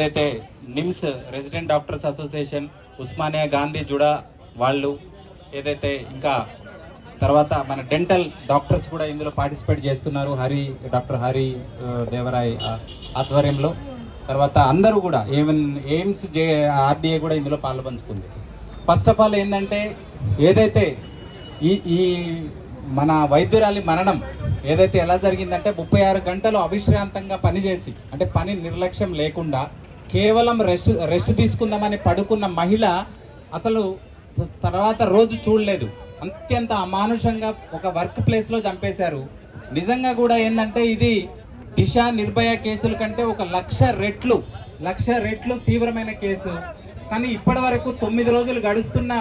ఏదైతే NIMS resident doctors association, Osmania Gandhi JUDA వాళ్ళు ఏదైతే ఇంకా తర్వాత మన డెంటల్ డాక్టర్స్ కూడా ఇందులో పార్టిసిపేట్ చేస్తున్నారు, డాక్టర్ హరి దేవరాయ్ ఆధ్వర్యంలో. తర్వాత అందరూ కూడా ఈవెన్ ఎయిమ్స్ ఆర్డీఏ కూడా ఇందులో పాల్పంచుకుంది. ఫస్ట్ ఆఫ్ ఆల్ ఏంటంటే ఏదైతే ఈ మన వైద్యురాలి మరణం ఏదైతే ఎలా జరిగిందంటే 36 గంటలు అవిశ్రాంతంగా పనిచేసి, అంటే పని నిర్లక్ష్యం లేకుండా కేవలం రెస్ట్ తీసుకుందామని పడుకున్న మహిళ అసలు తర్వాత రోజు చూడలేదు. అత్యంత అమానుషంగా ఒక వర్క్ ప్లేస్లో చంపేశారు. నిజంగా కూడా ఏంటంటే ఇది దిశ నిర్భయ కేసుల కంటే 1,00,000 రెట్లు తీవ్రమైన కేసు. కానీ ఇప్పటి వరకు 9 రోజులు గడుస్తున్నా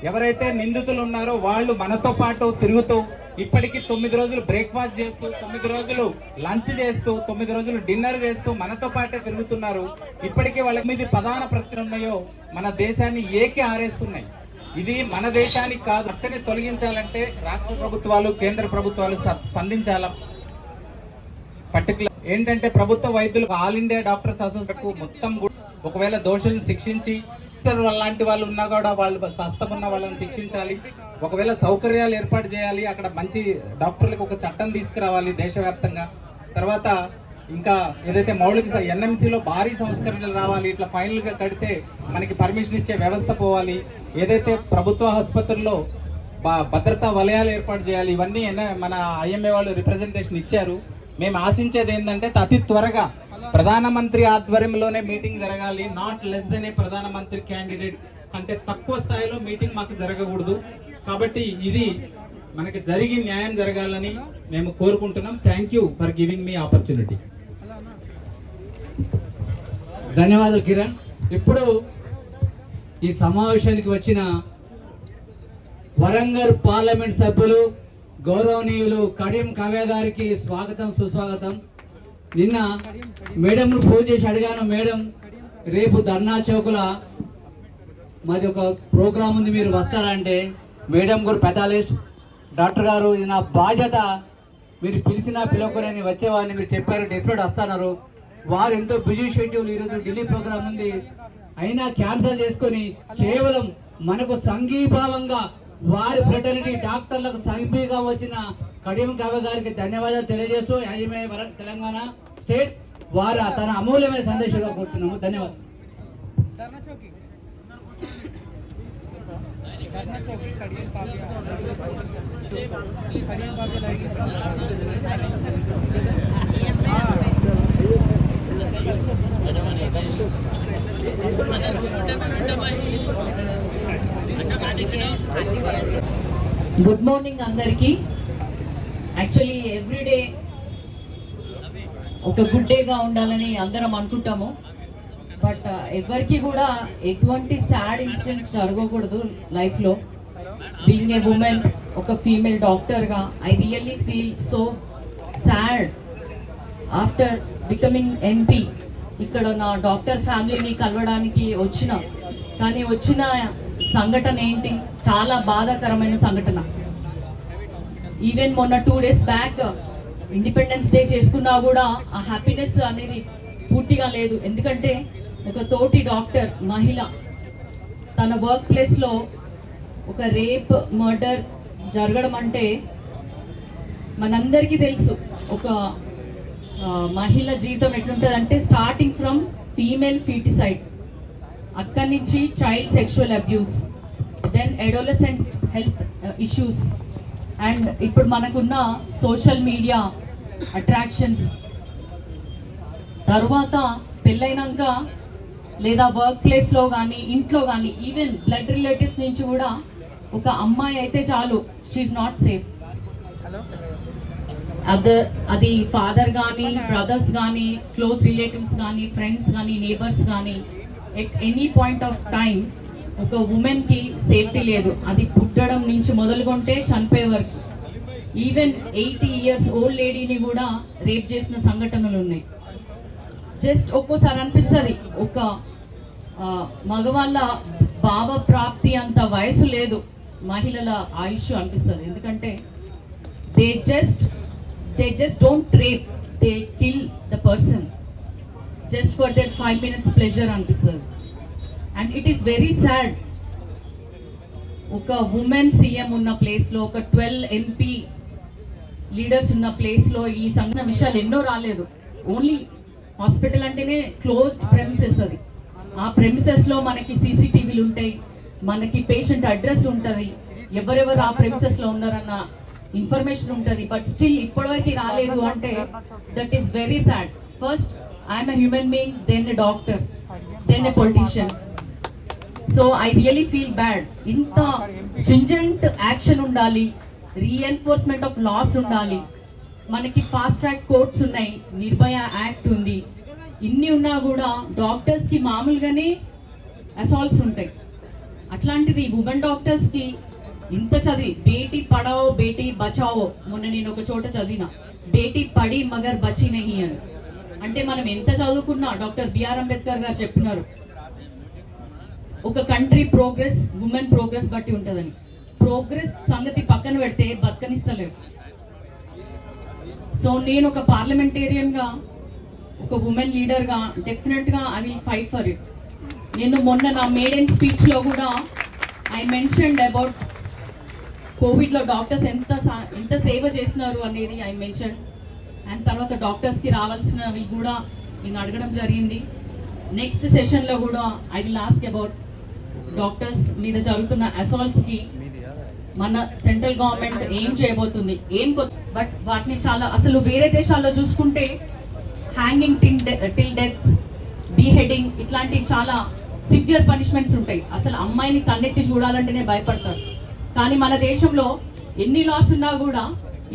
ఎవరైతే నిందితులు ఉన్నారో వాళ్ళు మనతో పాటు తిరుగుతూ ఇప్పటికీ 9 రోజులు బ్రేక్ఫాస్ట్ చేస్తూ, 9 రోజులు లంచ్ చేస్తూ, 9 రోజులు డిన్నర్ చేస్తూ మనతో పాటే తిరుగుతున్నారు. ఇప్పటికీ వాళ్ళ మీద ప్రధాన ప్రతిని ఉన్నాయో మన దేశాన్ని ఏకి ఆరేస్తున్నాయి. ఇది మన దేశానికి కాదు. రచ్చని తొలగించాలంటే రాష్ట్ర ప్రభుత్వాలు, కేంద్ర ప్రభుత్వాలు స్పందించాల. పర్టికులర్ ఏంటంటే ప్రభుత్వ వైద్యులు ఆల్ ఇండియా డాక్టర్స్ అసోసియేషన్ మొత్తం ఒకవేళ దోషులను శిక్షించి, లాంటి వాళ్ళు ఉన్నా కూడా వాళ్ళు స్వస్థం ఉన్న వాళ్ళని శిక్షించాలి. ఒకవేళ సౌకర్యాలు ఏర్పాటు చేయాలి, అక్కడ మంచి డాక్టర్లకు ఒక చట్టం తీసుకురావాలి దేశవ్యాప్తంగా. తర్వాత ఇంకా ఏదైతే మౌలిక ఎన్ఎంసీలో భారీ సంస్కరణలు రావాలి. ఇట్లా ఫైనల్గా కడితే మనకి పర్మిషన్ ఇచ్చే వ్యవస్థ పోవాలి. ఏదైతే ప్రభుత్వ ఆసుపత్రుల్లో భద్రతా వలయాలు ఏర్పాటు చేయాలి. ఇవన్నీ మన ఐఎంఏ వాళ్ళు రిప్రజెంటేషన్ ఇచ్చారు. మేము ఆశించేది ఏంటంటే అతి త్వరగా ప్రధానమంత్రి ఆధ్వర్యంలోనే మీటింగ్ జరగాలి. నాట్ లెస్ దెన్ ఏ ప్రధానమంత్రి క్యాండిడేట్ అంటే తక్కువ స్థాయిలో మీటింగ్ మాకు జరగకూడదు. కాబట్టి ఇది మనకి జరిగి న్యాయం జరగాలని మేము కోరుకుంటున్నాం. Thank you for giving me opportunity. ధన్యవాదాలు కిరణ్. ఇప్పుడు ఈ సమావేశానికి వచ్చిన వరంగల్ పార్లమెంట్ సభ్యులు గౌరవనీయులు కడియం కావ్య గారికి స్వాగతం, సుస్వాగతం. నిన్న మేడంను ఫోన్ చేసి అడిగాను, మేడం రేపు ధర్నా చౌకుల మాది ఒక ప్రోగ్రాం ఉంది, మీరు వస్తారంటే మేడం కూడా పెదాలిస్ట్ డాక్టర్ గారు ఇది నా బాధ్యత, మీరు పిలిచినా పిలవకుని వచ్చేవాడిని, మీరు చెప్పారు డెఫినెట్ వస్తున్నారు. వారు ఎంతో బిజీ షెడ్యూల్, ఈరోజు ఢిల్లీ ప్రోగ్రామ్ ఉంది, అయినా క్యాన్సిల్ చేసుకొని కేవలం మనకు సంఘీభావంగా వారి ఫ్రెటర్నిటీ డాక్టర్లకు సమీపంగా వచ్చిన కడియం కావ్య గారికి ధన్యవాదాలు తెలియజేస్తూ యాజమే తెలంగాణ స్టేట్ వారు తన అమూల్యమైన సందేశంగా కోరుతున్నాము. ధన్యవాదాలు. గుడ్ మార్నింగ్ అందరికీ. యాక్చువల్లీ ఎవ్రీడే ఒక గుడ్ డేగా ఉండాలని అందరం అనుకుంటాము. బట్ ఎవరికి కూడా ఎటువంటి సాడ్ ఇన్సిడెంట్స్ జరగకూడదు లైఫ్లో. బీయింగ్ ఏ ఉమెన్, ఒక ఫీమేల్ డాక్టర్గా I really feel so sad after becoming MP. ఇక్కడ నా డాక్టర్ ఫ్యామిలీని కలవడానికి కానీ వచ్చిన సంఘటన ఏంటి, చాలా బాధాకరమైన సంఘటన. ఈవెన్ మొన్న 2 days బ్యాక్ ఇండిపెండెన్స్ డే చేసుకున్నా కూడా ఆ హ్యాపీనెస్ అనేది పూర్తిగా లేదు. ఎందుకంటే ఒక తోటి డాక్టర్ మహిళ తన వర్క్ ప్లేస్లో ఒక రేప్ మర్డర్ జరగడం అంటే మనందరికీ తెలుసు. ఒక మహిళ జీవితం ఎట్లుంటుంది అంటే స్టార్టింగ్ ఫ్రమ్ ఫీమేల్ ఫీటిసైడ్, అక్కడి నుంచి child sexual abuse, then adolescent health issues, and ఇప్పుడు మనకున్న సోషల్ మీడియా అట్రాక్షన్స్, తర్వాత పెళ్ళైనాక లేదా వర్క్ ప్లేస్లో కానీ ఇంట్లో కానీ ఈవెన్ బ్లడ్ రిలేటివ్స్ నుంచి కూడా ఒక అమ్మాయి అయితే చాలు, షీఈ్ నాట్ సేఫ్. అది ఫాదర్ కానీ, బ్రదర్స్ కానీ, క్లోజ్ రిలేటివ్స్ కానీ, ఫ్రెండ్స్ కానీ, నేబర్స్ కానీ, at any point of time ఒక ఉమెన్కి సేఫ్టీ లేదు. అది పుట్టడం నుంచి మొదలుకుంటే చనిపోయే వరకు. ఈవెన్ 80 years ఓల్డ్ లేడీని కూడా రేప్ చేసిన సంఘటనలు ఉన్నాయి. జస్ట్ ఒక్కోసారి అనిపిస్తుంది ఒక మగవాళ్ళ భావ ప్రాప్తి అంత వయసు లేదు, మహిళల ఆయుష్ అనిపిస్తుంది. ఎందుకంటే they just don't rape, they kill the person. Just for that 5 minutes pleasure అనిపిస్తుంది. And it is very sad, ఒక ఉమెన్ సీఎం ఉన్న ప్లేస్లో, ఒక 12 MP లీడర్స్ ఉన్న ప్లేస్లో ఈ సంఘటన విషయాలు ఎన్నో రాలేదు. ఓన్లీ హాస్పిటల్ అంటేనే క్లోజ్డ్ ప్రెమిసెస్, అది ఆ ప్రెమిసెస్లో మనకి CCTVలు ఉంటాయి, మనకి పేషెంట్ అడ్రస్ ఉంటుంది, ఎవరెవరు ఆ ప్రెమిసెస్లో ఉన్నారన్న ఇన్ఫర్మేషన్ ఉంటుంది. బట్ స్టిల్ ఇప్పటివరకు రాలేదు అంటే that is very sad. First I'm a human being, then a doctor, then a politician. So I really feel bad. ఇంత స్ట్రింజెంట్ యాక్షన్ ఉండాలి, రీఎన్ఫోర్స్మెంట్ ఆఫ్ లాస్ ఉండాలి, మనకి ఫాస్ట్ ట్రాక్ కోర్ట్స్ ఉన్నాయి, Nirbhaya act ఉంది, ఇన్ని ఉన్నా కూడా డాక్టర్స్కి మామూలుగానే అసాల్ట్స్ ఉంటాయి. అట్లాంటిది ఉమెన్ డాక్టర్స్కి ఇంత చదివి బేటీ పడావో బేటీ బచావో, మొన్న నేను ఒక చోట చదివిన బేటీ పడి మగర్ బచి నహి అని. అంటే మనం ఎంత చదువుకున్నా, డాక్టర్ బిఆర్ అంబేద్కర్ గారు చెప్పినారు, ఒక కంట్రీ ప్రోగ్రెస్ ఉమెన్ ప్రోగ్రెస్ బట్టి ఉంటుందని. ప్రోగ్రెస్ సంగతి పక్కన పెడితే బతకనిస్తలేవు. సో నేను ఒక పార్లమెంటేరియన్గా, ఒక ఉమెన్ లీడర్గా డెఫినెట్గా I will fight for it. నేను మొన్న నా మేడెన్ స్పీచ్లో కూడా ఐ మెన్షన్డ్ అబౌట్ కోవిడ్లో డాక్టర్స్ ఎంత సేవ చేస్తున్నారు అనేది ఐ మెన్షన్. అండ్ తర్వాత డాక్టర్స్కి రావాల్సినవి కూడా నేను అడగడం జరిగింది. నెక్స్ట్ సెషన్లో కూడా I will ask about doctors మీద జరుగుతున్న అసాల్ట్స్కి మన సెంట్రల్ గవర్నమెంట్ ఏం చేయబోతుంది, బట్ వాటిని చాలా అసలు వేరే దేశాల్లో చూసుకుంటే హ్యాంగింగ్ టిల్ డెత్, బీహెడింగ్ ఇట్లాంటి చాలా సివియర్ పనిష్మెంట్స్ ఉంటాయి. అసలు అమ్మాయిని కన్నెత్తి చూడాలంటేనే భయపడతారు. కానీ మన దేశంలో ఎన్ని లాస్ ఉన్నా కూడా,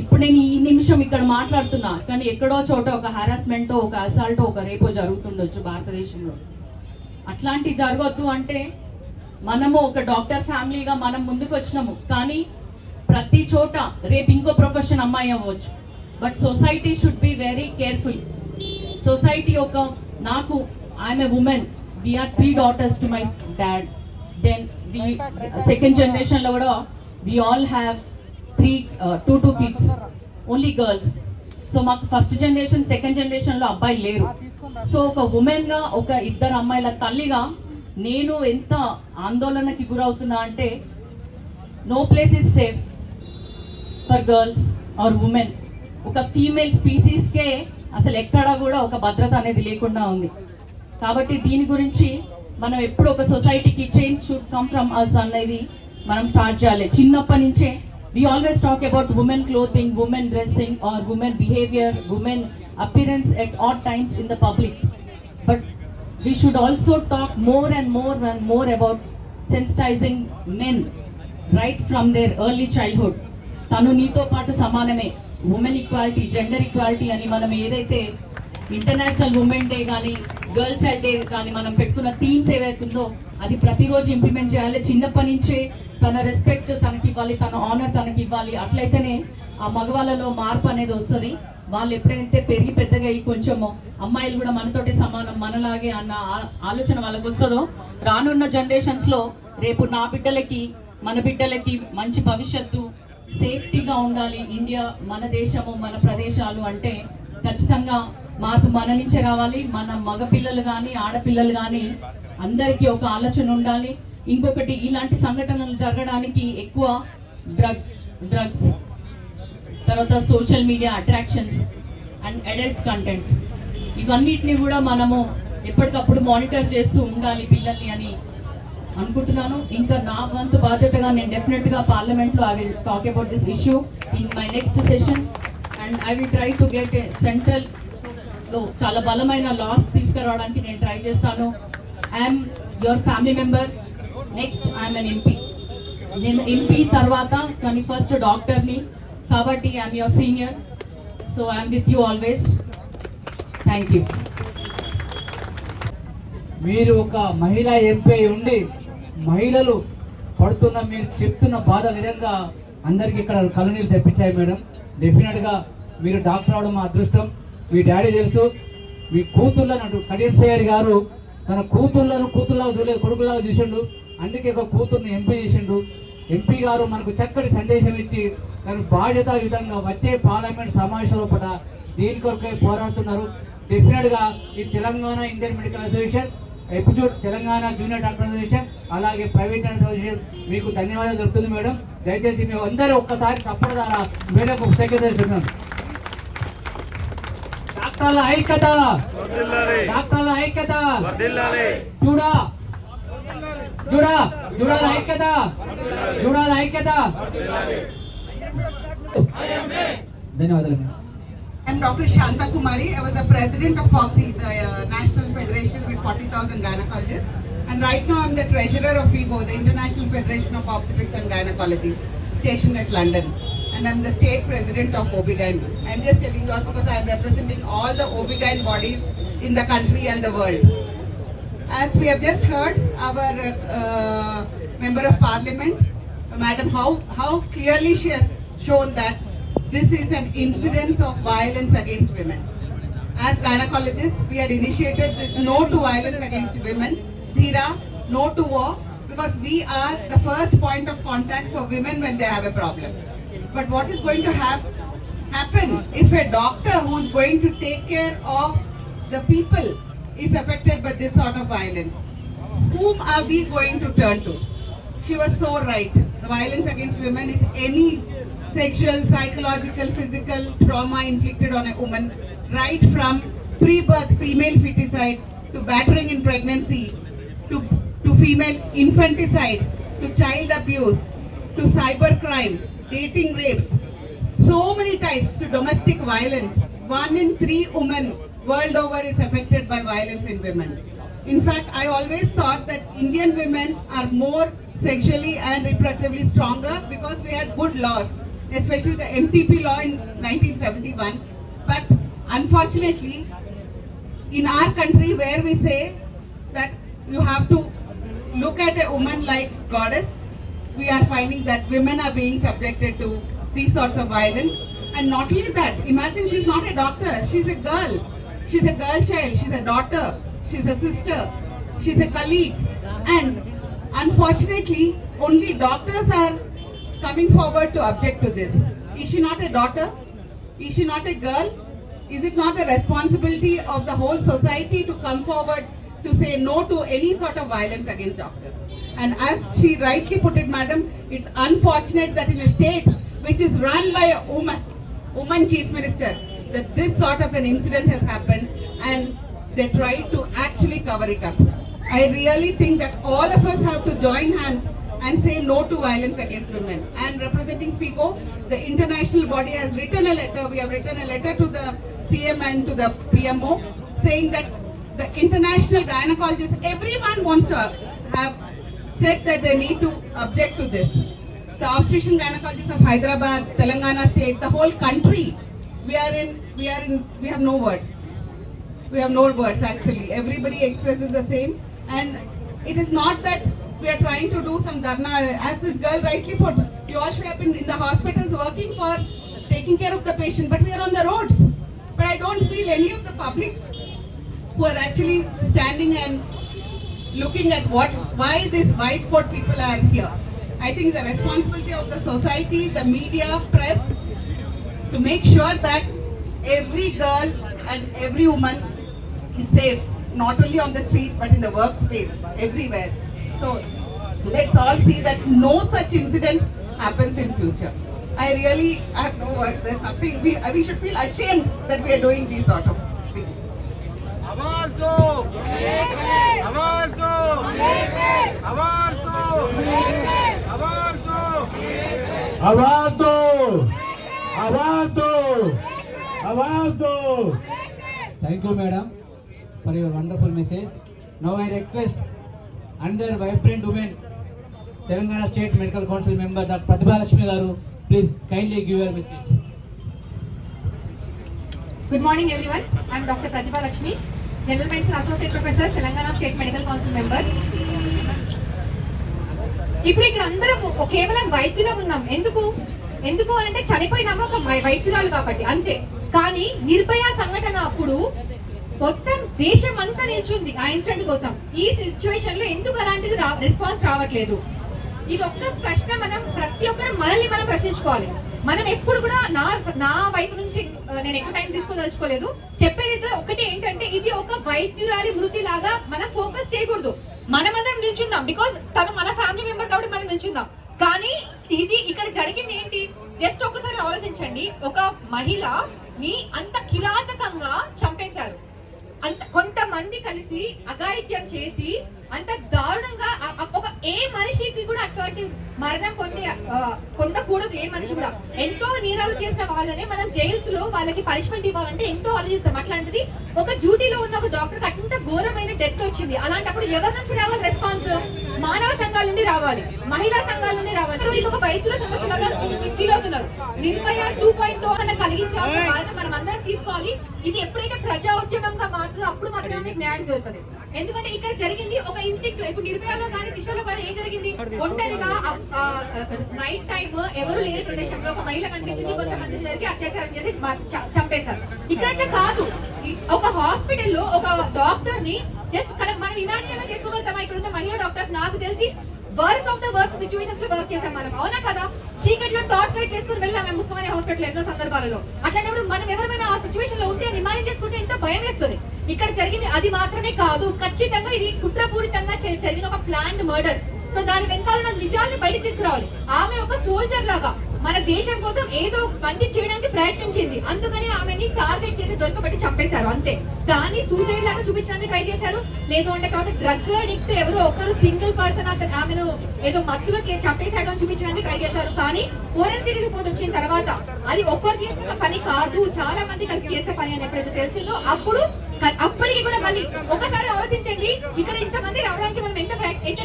ఇప్పుడు నేను ఈ నిమిషం ఇక్కడ మాట్లాడుతున్నా, కానీ ఎక్కడో చోట ఒక హారాస్మెంటో, ఒక అసాల్టో, ఒక రేపో జరుగుతుండొచ్చు భారతదేశంలో. అట్లాంటి జరగొద్దు అంటే మనము ఒక డాక్టర్ ఫ్యామిలీగా మనం ముందుకు వచ్చినాము, కానీ ప్రతి చోట రేపు ఇంకో ప్రొఫెషన్ అమ్మాయి అవ్వచ్చు. But society should be very careful. Society ఒక నాకు I'm a women, we are 3 daughters to my dad, then second జనరేషన్లో కూడా we all have 2 kids, only girls. So మాకు ఫస్ట్ జనరేషన్ సెకండ్ జనరేషన్లో అబ్బాయిలు లేరు. సో ఒక ఉమెన్గా, ఒక 2 అమ్మాయిల తల్లిగా నేను ఎంత ఆందోళనకి గురవుతున్నా అంటే, no place is safe for girls or women. ఒక ఫీమేల్ స్పీసీస్కే అసలు ఎక్కడా కూడా ఒక భద్రత అనేది లేకుండా ఉంది. కాబట్టి దీని గురించి మనం ఎప్పుడు ఒక సొసైటీకి change should come from us అనేది మనం స్టార్ట్ చేయాలి చిన్నప్పటి నుంచే. We always talk about women clothing, women dressing or women behavior, women appearance at odd times in the public. But we should also talk more and more about sensitizing men right from their early childhood. Tanu neeto paatu samaname, women equality, gender equality ani manam edaithe international women day కానీ girl child day కానీ మనం పెట్టుకున్న themes ఏవైతుందో అది ప్రతిరోజు implement చేయాలి. చిన్నప్పటి నుంచే తన రెస్పెక్ట్ తనకి ఇవ్వాలి, తన ఆనర్ తనకి ఇవ్వాలి. అట్లయితేనే ఆ మగవాళ్ళలో మార్పు అనేది వస్తుంది. వాళ్ళు ఎప్పుడైతే పెరిగి పెద్దగా అయ్యి కొంచెము అమ్మాయిలు కూడా మనతోటి సమానం, మనలాగే అన్న ఆలోచన వాళ్ళకి వస్తుందో, రానున్న జనరేషన్స్లో రేపు నా బిడ్డలకి, మన బిడ్డలకి మంచి భవిష్యత్తు, సేఫ్టీగా ఉండాలి ఇండియా, మన దేశము, మన ప్రదేశాలు అంటే ఖచ్చితంగా మార్పు మన నుంచే రావాలి. మన మగపిల్లలు కానీ ఆడపిల్లలు కానీ అందరికీ ఒక ఆలోచన ఉండాలి. ఇంకొకటి, ఇలాంటి సంఘటనలు జరగడానికి ఎక్కువ డ్రగ్స్, తర్వాత social media attractions and adult content, ఇవన్నిటిని కూడా మనము ఎప్పటికప్పుడు మానిటర్ చేస్తూ ఉండాలి పిల్లల్ని అని అనుకుంటున్నాను. ఇంకా నా వంతు బాధ్యతగా నేను డెఫినెట్గా పార్లమెంట్లో I will talk about this issue in my next session and I will try to get central చాలా బలమైన లాస్ తీసుకురావడానికి నేను ట్రై చేస్తాను. I'm your family member. Next I'm N MP. నేను ఎంపీ తర్వాత కానీ ఫస్ట్ డాక్టర్ని, కాబట్టి I'm your senior. So I'm with you always. Thank you. మీరు ఒక మహిళా ఎంపీ ఉండి మహిళలు పడుతున్న, మీరు చెప్తున్న బాధ విధంగా అందరికీ ఇక్కడ కళ్ళనీళ్ళు తెప్పించాయి మేడం. డెఫినెట్గా మీరు డాక్టర్ అవడం మా అదృష్టం. మీ డాడీ తెలుసు, మీ కూతుళ్ళను కడియం సయ్యర్ గారు తన కూతుళ్ళగా చూడలేదు, కొడుకులాగా చూసిండు. అందుకే ఒక కూతుర్ని ఎంపీ చేసిండు. ఎంపీ గారు మనకు చక్కటి సందేశం ఇచ్చి తన బాధ్యత విధంగా వచ్చే పార్లమెంట్ సమావేశంలో పడ దీని కొరకై పోరాడుతున్నారు. డెఫినెట్గా ఈ Telangana Indian medical association, episode Telangana junior doctor association, అలాగే ప్రైవేట్ డాక్టర్ అసోసియేషన్ మీకు ధన్యవాదాలు దొరుకుతుంది మేడం. దయచేసి మేము అందరూ ఒక్కసారి తప్పటి ద్వారా మేడం కృతజ్ఞత చేస్తున్నాం. డాక్టర్ల ఐక్యత, డాక్టర్ల ఐక్యత, చూడా చూడా చూడాల ఐక్యత, చూడాల ఐక్యత. ధన్యవాదాలు madam. I'm Dr. Shanta Kumari. I was the president of FOGSI, the National Federation with 40,000 gynecologists. And right now I'm the treasurer of FIGO, the International Federation of Obstetrics and Gynecology, stationed at London. And I'm the state president of OB-GYN. I'm just telling you all because I'm representing all the OB-GYN bodies in the country and the world. As we have just heard, our Member of Parliament, Madam, how clearly she has shown that this is an incidence of violence against women. As gynecologists, we had initiated this No to Violence Against Women, DHIRA, No to War, because we are the first point of contact for women when they have a problem. But what is going to happen if a doctor who is going to take care of the people is affected by this sort of violence? Whom are we going to turn to? She was so right. The violence against women is any sexual, psychological, physical trauma inflicted on a woman, right from pre-birth female feticide to battering in pregnancy, to female infanticide, to child abuse, to cybercrime, dating rapes, so many types, to domestic violence. 1 in 3 women world over is affected by violence in women. In fact, I always thought that Indian women are more sexually and reproductively stronger because we had good laws, especially the MTP law in 1971. But unfortunately, in our country where we say that you have to look at a woman like goddess, we are finding that women are being subjected to these sorts of violence. And not only that, imagine she's not a doctor, she's a girl. She's a girl child, she's a daughter, she's a sister, she's a colleague. And unfortunately, only doctors are coming forward to object to this. Is she not a daughter? Is she not a girl? Is it not the responsibility of the whole society to come forward to say no to any sort of violence against doctors? And as she rightly put it, madam, it's unfortunate that in a state which is run by a woman chief minister, that this sort of an incident has happened and they try to actually cover it up. I really think that all of us have to join hands and say no to violence against women. I am representing FIGO. The international body has written a letter. We have written a letter to the CM and to the PMO saying that the international gynecologists, everyone wants to have said that they need to object to this. The obstetrician gynecologists of Hyderabad, Telangana state, the whole country, we have no words. We have no words actually. Everybody expresses the same, and it is not that we are trying to do some dharna. As this girl rightly put, you all should have been in the hospitals working for taking care of the patient, but we are on the roads. But I don't feel any of the public who are actually standing and looking at why these white coat people are here. I think the responsibility of the society, the media, press, to make sure that every girl and every woman is safe, not only on the streets but in the workspace, everywhere. So let's all see that no such incident happens in future. I have no words. There's nothing. We should feel ashamed that we are doing these sort of things. आवाज दो, आवाज दो, आवाज दो, आवाज दो, आवाज दो, आवाज दो, आवाज दो. Thank you, madam, for your wonderful message. Now I request another vibrant woman, Telangana State Medical Council member, Dr. Pratibha Lakshmi garu, please kindly give your message. Good morning everyone. I am Dr. Pratibha Lakshmi, General Medicine Associate Professor, Telangana State Medical Council member. ఇప్పుడు ఇక్కడ అందరం కేవలం వైద్యులం ఉన్నాం. ఎందుకు అంటే చనిపోయినామా ఒక వైద్యురాలు కాబట్టి అంతే. కానీ నిర్భయ సంఘటన అప్పుడు మొత్తం దేశం అంతా నిల్చుంది ఆ ఇన్సిడెంట్ కోసం. ఈ సిచ్యువేషన్ లో ఎందుకు అలాంటిది రెస్పాన్స్ రావట్లేదు? ఇది ఒక్క ప్రశ్న మనం ప్రతి ఒక్కరు మనల్ని మనం ప్రశ్నించుకోవాలి. మనం ఎప్పుడు కూడా నా వైపు నుంచి నేను ఎక్కువ టైం తీసుకోదలుచుకోలేదు. చెప్పేది ఒకటి ఏంటంటే, ఇది ఒక వైద్యురాలి మృతి లాగా మనం ఫోకస్ చేయకూడదు. మనమందరం నిల్చుందాం, బికాస్ తను మన ఫ్యామిలీ మెంబర్ కాబట్టి మనం నిల్చుందాం. కానీ ఇది ఇక్కడ జరిగింది ఏంటి, జస్ట్ ఒకసారి ఆలోచించండి. ఒక మహిళని అంత కిరాతకంగా చంపేశారు, అంత కొంతమంది కలిసి అఘాయిత్యం చేసి అంత దారుణంగా ఒక ఏ మనిషికి కూడా అటువంటి మరణం పొందకూడదు. ఏ మనిషి కూడా ఎంతో నేరాలు చేసిన వాళ్ళనే మనం జైల్స్ లో వాళ్ళకి పనిష్మెంట్ ఇవ్వాలంటే ఎంతో ఆలోచిస్తాం. అట్లాంటిది ఒక డ్యూటీలో ఉన్న ఒక డాక్టర్ అంత ఘోరమైన డెత్ వచ్చింది. అలాంటప్పుడు ఎవరి నుంచి రావాలి రెస్పాన్స్? మానవ సంఘాల నుండి రావాలి, మహిళా సంఘాల నుండి రావాలి. ఇది ఒక వైద్యుల సమస్య లాగా ఫీల్ అవుతున్నారు. నిర్భయ 2.0 అన్న కలిగించాల్సిన బాధ్యత మనం అందరం తీసుకోవాలి. ఇది ఎప్పుడైతే ప్రజా ఉద్యమంగా మారుతుందో అప్పుడు మాత్రమే న్యాయం జరుగుతుంది. ఎందుకంటే ఇక్కడ జరిగింది ఒక ఇన్స్టింక్ట్. ఇప్పుడు నిర్భయాలో కానీ దిశలో కానీ ఏం జరిగింది, ఒంటరిగా నైట్ టైం ఎవరు లేని ప్రదేశంలో ఒక మహిళ కనిపించింది, కొంతమంది జరిగి అత్యాచారం చేసి చంపేశారు. ఇక్కడ కాదు, ఒక హాస్పిటల్లో ఒక డాక్టర్ ని జస్ట్ మనం ఇమాజిన్ చేసుకోగలుగుతామా? ఇక్కడ ఉన్న మహిళా డాక్టర్స్ నాకు తెలిసి worse of the worse situations లో వర్క్ చేసాం మనం, అవునా కదా? చీకట్లో టార్చ్ లైట్ చేసుకుని వెళ్ళాం మేము ఉస్మానియా హాస్పిటల్ ఎన్నో సందర్భాలలో. అట్లాంటప్పుడు మనం ఎవరైనా ఆ సిచ్యువేషన్ లో ఉంటే ఇమాజిన్ చేసుకుంటే ఎంతో భయం వేస్తుంది. ఇక్కడ జరిగింది అది మాత్రమే కాదు, ఖచ్చితంగా ఇది కుట్రపూరితంగా జరిగిన ఒక ప్లాన్డ్ మర్డర్. సో దాని వెనకాల నిజాల్ని బయటకు తీసుకురావాలి. ఆమె ఒక సోల్జర్ లాగా మన దేశం కోసం ఏదో మంచి చేయడానికి ప్రయత్నించింది, అందుకని ఆమెని టార్గెట్ చేసి దొరకబట్టి చంపేశారు అంతే. కానీ సూసైడ్ లాగా చూపించడానికి ట్రై చేశారు. లేదు అంటే తర్వాత డ్రగ్ అడిక్ట్ ఎవరో ఒకరు సింగిల్ పర్సన్ ఆమెను ఏదో మత్తులో చంపేశాడు అని చూపించడానికి ట్రై చేశారు. కానీ ఫోరెన్సిక్ రిపోర్ట్ వచ్చిన తర్వాత అది ఒక్కరు చేసిన పని కాదు, చాలా మంది కలిసి చేసే పని అని ఎప్పుడైతే తెలిసిందో అప్పటికి కూడా మళ్ళీ ఒకసారి ఆలోచించండి. ఇక్కడ ఇంతమంది రావడానికి మనం ఎంత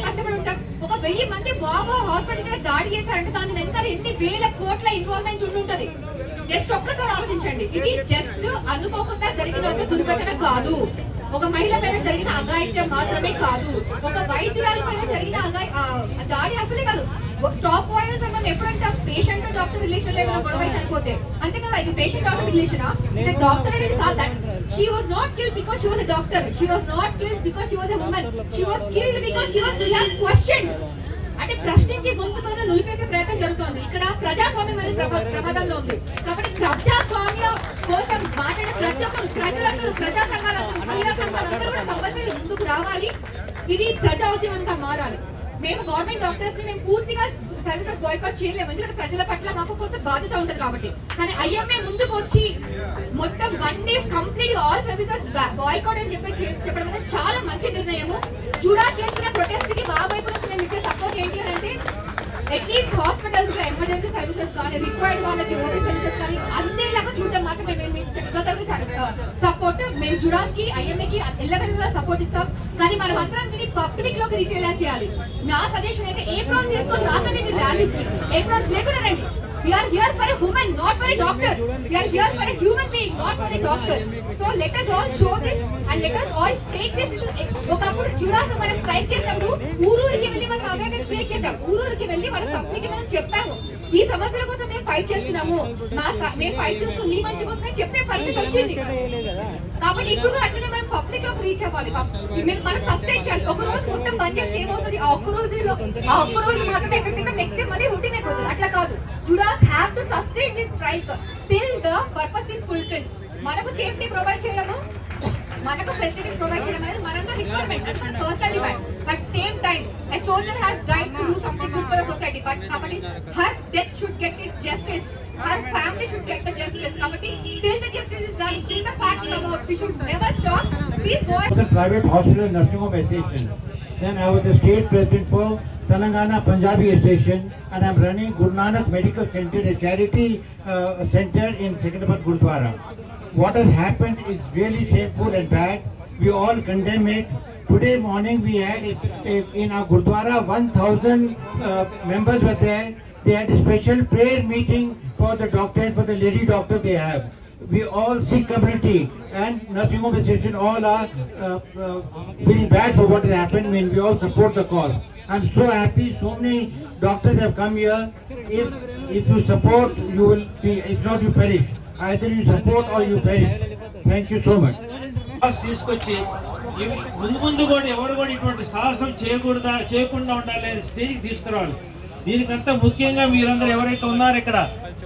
కష్టపడి ఉంటాం. ఒక 1000 మంది బాబా హాస్పిటల్ మీద దాడి చేశారంటే దాని వెనకాల ఎన్ని వేల కోట్ల ఇన్వాల్వ్మెంట్ ఉంటుంటది. జస్ట్ ఒక్కసారి ఆలోచించండి. ఇది జస్ట్ అనుకోకుండా జరిగిన ఒక దుర్ఘటన కాదు, ఒక మహిళ పైన జరిగిన అఘాయిత్యం మాత్రమే కాదు, ఒక వైద్యురాలి పైన జరిగిన దాడి అసలే కాదు. స్టాప్ వాయిస్ అని మనం ఎప్పుడంటాం, పేషెంట్ డాక్టర్ రిలేషన్ లేదు గొడవ చనిపోతే, అంతే కదా? ఇది పేషెంట్ డాక్టర్ రిలేషనా? ఇది డాక్టర్ అనేది కాదు. She was not killed because she was a doctor. She was not killed because she was a woman. She was killed because she has questioned. అంటే ప్రశ్నించి గొంతుకొని నులిపేసే ప్రయత్నం జరుగుతోంది. ఇక్కడ ప్రజాస్వామ్యం అనేది ప్రమాదంలో ఉంది. కాబట్టి ప్రజాస్వామ్య కోసం మాట్లాడే ప్రతి ఒక్కరు, ప్రజలందరూ, ప్రజా సంఘాలందరూ, మహిళా సంఘాలందరూ కూడా కంపల్సరీ ముందుకు రావాలి. ఇది ప్రజా ఉద్యమంగా మారాలి. మేము గవర్నమెంట్ డాక్టర్స్ ని మేము పూర్తిగా సర్వీసెస్ బాయ్కాట్ చేయలేము, ఎందుకంటే ప్రజల పట్ల మాకు కొంత బాధ్యత ఉంటుంది కాబట్టి. కానీ ఐఎంఏ ముందుకు వచ్చి మొత్తం 1 day complete all services boycott అని చెప్పడం అనేది చాలా మంచి నిర్ణయము. జుడా చేస్తున్న ప్రొటెస్ట్ కి మా వైపు నుంచి మేము ఇచ్చే సపోర్ట్ ఏంటి అంటే, అట్లీస్ట్ హాస్పిటల్స్ ఎమర్జెన్సీ సర్వీసెస్ కానీ రిక్వైర్డ్ వాళ్ళకి ఓపీ సర్వీసెస్ కానీ అందేలాగా చూడడం మాత్రమే మేము సపోర్ట్. మేము జుడాస్ కి ఐఎంఏ కి ఎల్లవెల్లా సపోర్ట్ ఇస్తాం. కానీ మనం అందరం దీన్ని పబ్లిక్ లోకి రీచ్ అయ్యేలా చేయాలి. నా సజెషన్ అయితే ఏప్రాన్స్ చేసుకొని రాకండి మీరు ర్యాలీస్ కి, ఏప్రాన్స్ లేకుండా రండి. We are here for a woman, not for a doctor. We are here for a human being, not for a doctor. So let us all show this and let us all take this into. ఒకప్పుడు Judas మనం strike చేసినప్పుడు ఊరూరికి వెళ్ళి మనం awareness create చేసాం. ఊరూరికి వెళ్ళి వాళ్ళ public మనం చెప్పాము, ఈ సమస్యల కోసం మేము ఫైట్ చేస్తున్నాము, మేము ఫైట్ చేస్తూ మీ మంచి కోసమే చెప్పే పరిస్థితి వచ్చింది. కాబట్టి ఇప్పుడు అట్లనే మనం పబ్లిక్ లోకి రీచ్ అవ్వాలి. మనం సబ్స్టైన్ చేయాలి. ఒక రోజు మొత్తం బంద్ చేస్తే ఏమవుతుంది, ఆ ఒక్క రోజు మాత్రమే ఎఫెక్ట్, నెక్స్ట్ డే మళ్ళీ రొటీన్ అయిపోతుంది. అట్లా కాదు, Judas have to sustain this strike till the purpose is fulfilled. మనకు సేఫ్టీ ప్రొవైడ్ చేయడము, మనకు ఫెసిలిటీస్ ప్రొవైడ్ చేయడం అనేది మనందరి రిక్వైర్మెంట్, అది మన personal demand. But same time a soldier has died to do something good for the society. But kabatti her death should get its justice, her family should get the justice. Kabatti till the justice is done, till the facts come out, we should never stop. Please go ahead. The private hospital and nursing home association. Then I was the state president for Telangana Punjabi Association, and I'm running Guru Nanak Medical Center, a charity center in Secunderabad Gurdwara. What has happened is really shameful and bad. We all condemn it. Today morning we had in our Gurdwara 1000 members were there. They had a special prayer meeting for the doctor and for the lady doctor they have. We all Sikh community and nursing home association all are feeling bad for what has happened. I mean, we all support the cause. I'm so happy so many doctors have come here. If you support, you will be, if not you perish. Either you support or you perish. Thank you so much. తీసుకొచ్చి ముందు కూడా ఎవరు కూడా ఇటువంటి సాహసం చేయకుండా ఉండాలి స్టేజ్కి తీసుకురావాలి. దీనికంతా ముఖ్యంగా మీరందరూ ఎవరైతే ఉన్నారో ఇక్కడ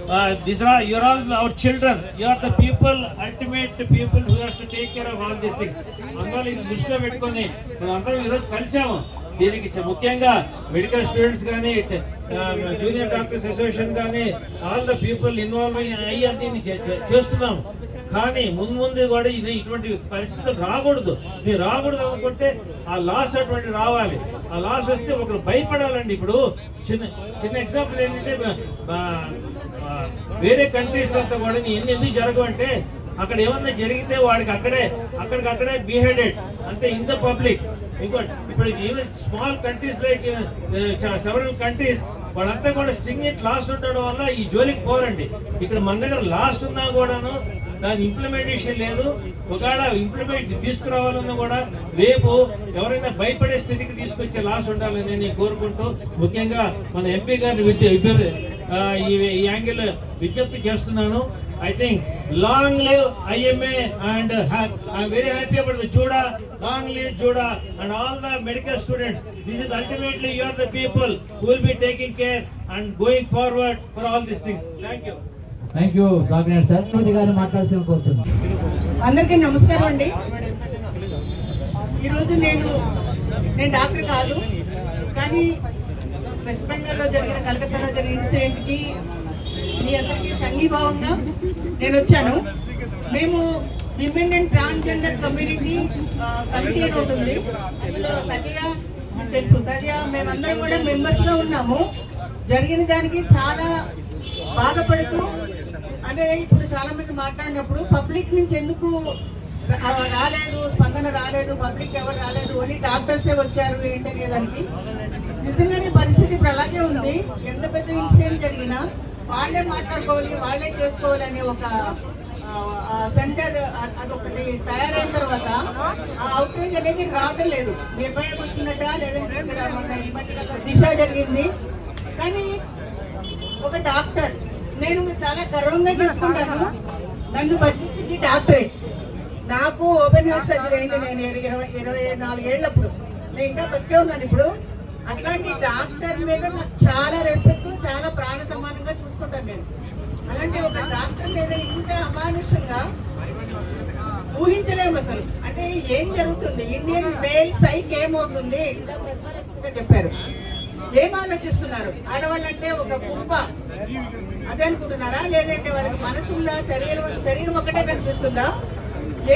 you're all our children. You are the people, ultimate people who has to take care of all these things. అందువల్ల ఇది దృష్టిలో పెట్టుకొని మనం అందరం ఈరోజు కలిసాము. దీనికి ముఖ్యంగా మెడికల్ స్టూడెంట్స్ కానీ, జూనియర్ డాక్టర్స్ అసోసియేషన్ కానీ, ఆల్ ద పీపుల్ ఇన్వాల్వ్ అయ్యి దీన్ని చేస్తున్నాము. కానీ ముందు కూడా ఇది ఇటువంటి పరిస్థితులు రాకూడదు. ఇది రాకూడదు అనుకుంటే ఆ లాస్ అటువంటి రావాలి. ఆ లాస్ వస్తే ఒకరు భయపడాలండి. ఇప్పుడు చిన్న ఎగ్జాంపుల్ ఏంటంటే, వేరే కంట్రీస్ అంతా కూడా ఎందుకు జరగవంటే, అక్కడ ఏమన్నా జరిగితే వాడికి అక్కడికక్కడే బిహేడెడ్ అంటే ఇన్ ద పబ్లిక్. ఇప్పుడు even small countries like several countries వాళ్ళంతా కూడా స్ట్రింగ్నెట్ లాస్ ఉండడం వల్ల ఈ జోలికి పోరండి. ఇక్కడ మన దగ్గర లాస్ ఉన్నా కూడాను దాని ఇంప్లిమెంటేషన్ లేదు. ఒకవేళ ఇంప్లిమెంట్ తీసుకురావాలన్నా కూడా రేపు ఎవరైనా భయపడే స్థితికి తీసుకొచ్చే లాస్ ఉండాలని నేను కోరుకుంటూ, ముఖ్యంగా మన ఎంపీ గారిని ఈ యాంగిల్ విజ్ఞప్తి చేస్తున్నాను. I think long live IMA and I'm very happy about the Juda, long live Juda and all the medical students. This is ultimately you are the people who will be taking care and going forward for all these things. Thank you. Thank you doctor sir. గారు మాట్లాడాల్సిన కోరుతున్నాను. అందరికీ నమస్కారం అండి. ఈరోజు నేను doctor కాదు, కానీ వెస్ట్ బెంగాల్లో జరిగిన, కలకత్తాలో జరిగిన ఇన్సిడెంట్కి మీ అందరికీ సంఘీభావంగా నేను వచ్చాను. మేము women and transgender community committee అని ఒకటి ఉంది. అందులో సదియా మేమందరం కూడా మెంబర్స్గా ఉన్నాము. జరిగిన దానికి చాలా బాధపడుతూ, అంటే ఇప్పుడు చాలా మంది మాట్లాడినప్పుడు పబ్లిక్ నుంచి ఎందుకు రాలేదు, స్పందన రాలేదు, పబ్లిక్ ఎవరు రాలేదు, ఓన్లీ డాక్టర్సే వచ్చారు ఏంటనే దానికి నిజంగానే పరిస్థితి ఇప్పుడు అలాగే ఉంది. ఎంత పెద్ద ఇన్సిడెంట్ జరిగినా వాళ్ళే మాట్లాడుకోవాలి, వాళ్ళే చేసుకోవాలి అనే ఒక సెంటర్ అదొకటి తయారైన తర్వాత ఆ అవుట్రీచ్ అనేది రావడం లేదు. నిర్భయకు వచ్చినట్ట, లేదంటే ఇక్కడ మన ఈ మధ్య దిశ జరిగింది. కానీ ఒక డాక్టర్, నేను చాలా గర్వంగా చెప్పుకుంటాను, నన్ను బతికించింది డాక్టరే. నాకు ఓపెన్ హార్ట్ సర్జరీ అయింది. నేను 24 ఏళ్ళప్పుడు, నేను ఇంకా బతికే ఉన్నాను ఇప్పుడు. అట్లాంటి డాక్టర్ మీద నాకు చాలా రెస్పెక్ట్, చాలా ప్రాణ సమానంగా చూసుకుంటాను నేను. అలాంటి ఒక డాక్టర్ మీద ఇంత అమానుషంగా ఊహించలేము అసలు. అంటే ఏం జరుగుతుంది, ఇండియన్ మేల్ సైక్ ఏమవుతుంది చెప్పారు. ఏం ఆలోచిస్తున్నారు? ఆడవాళ్ళంటే ఒక కుప్ప అదే అనుకుంటున్నారా, లేదంటే వాళ్ళకి మనసుందా, శరీరం ఒకటే కనిపిస్తుందా,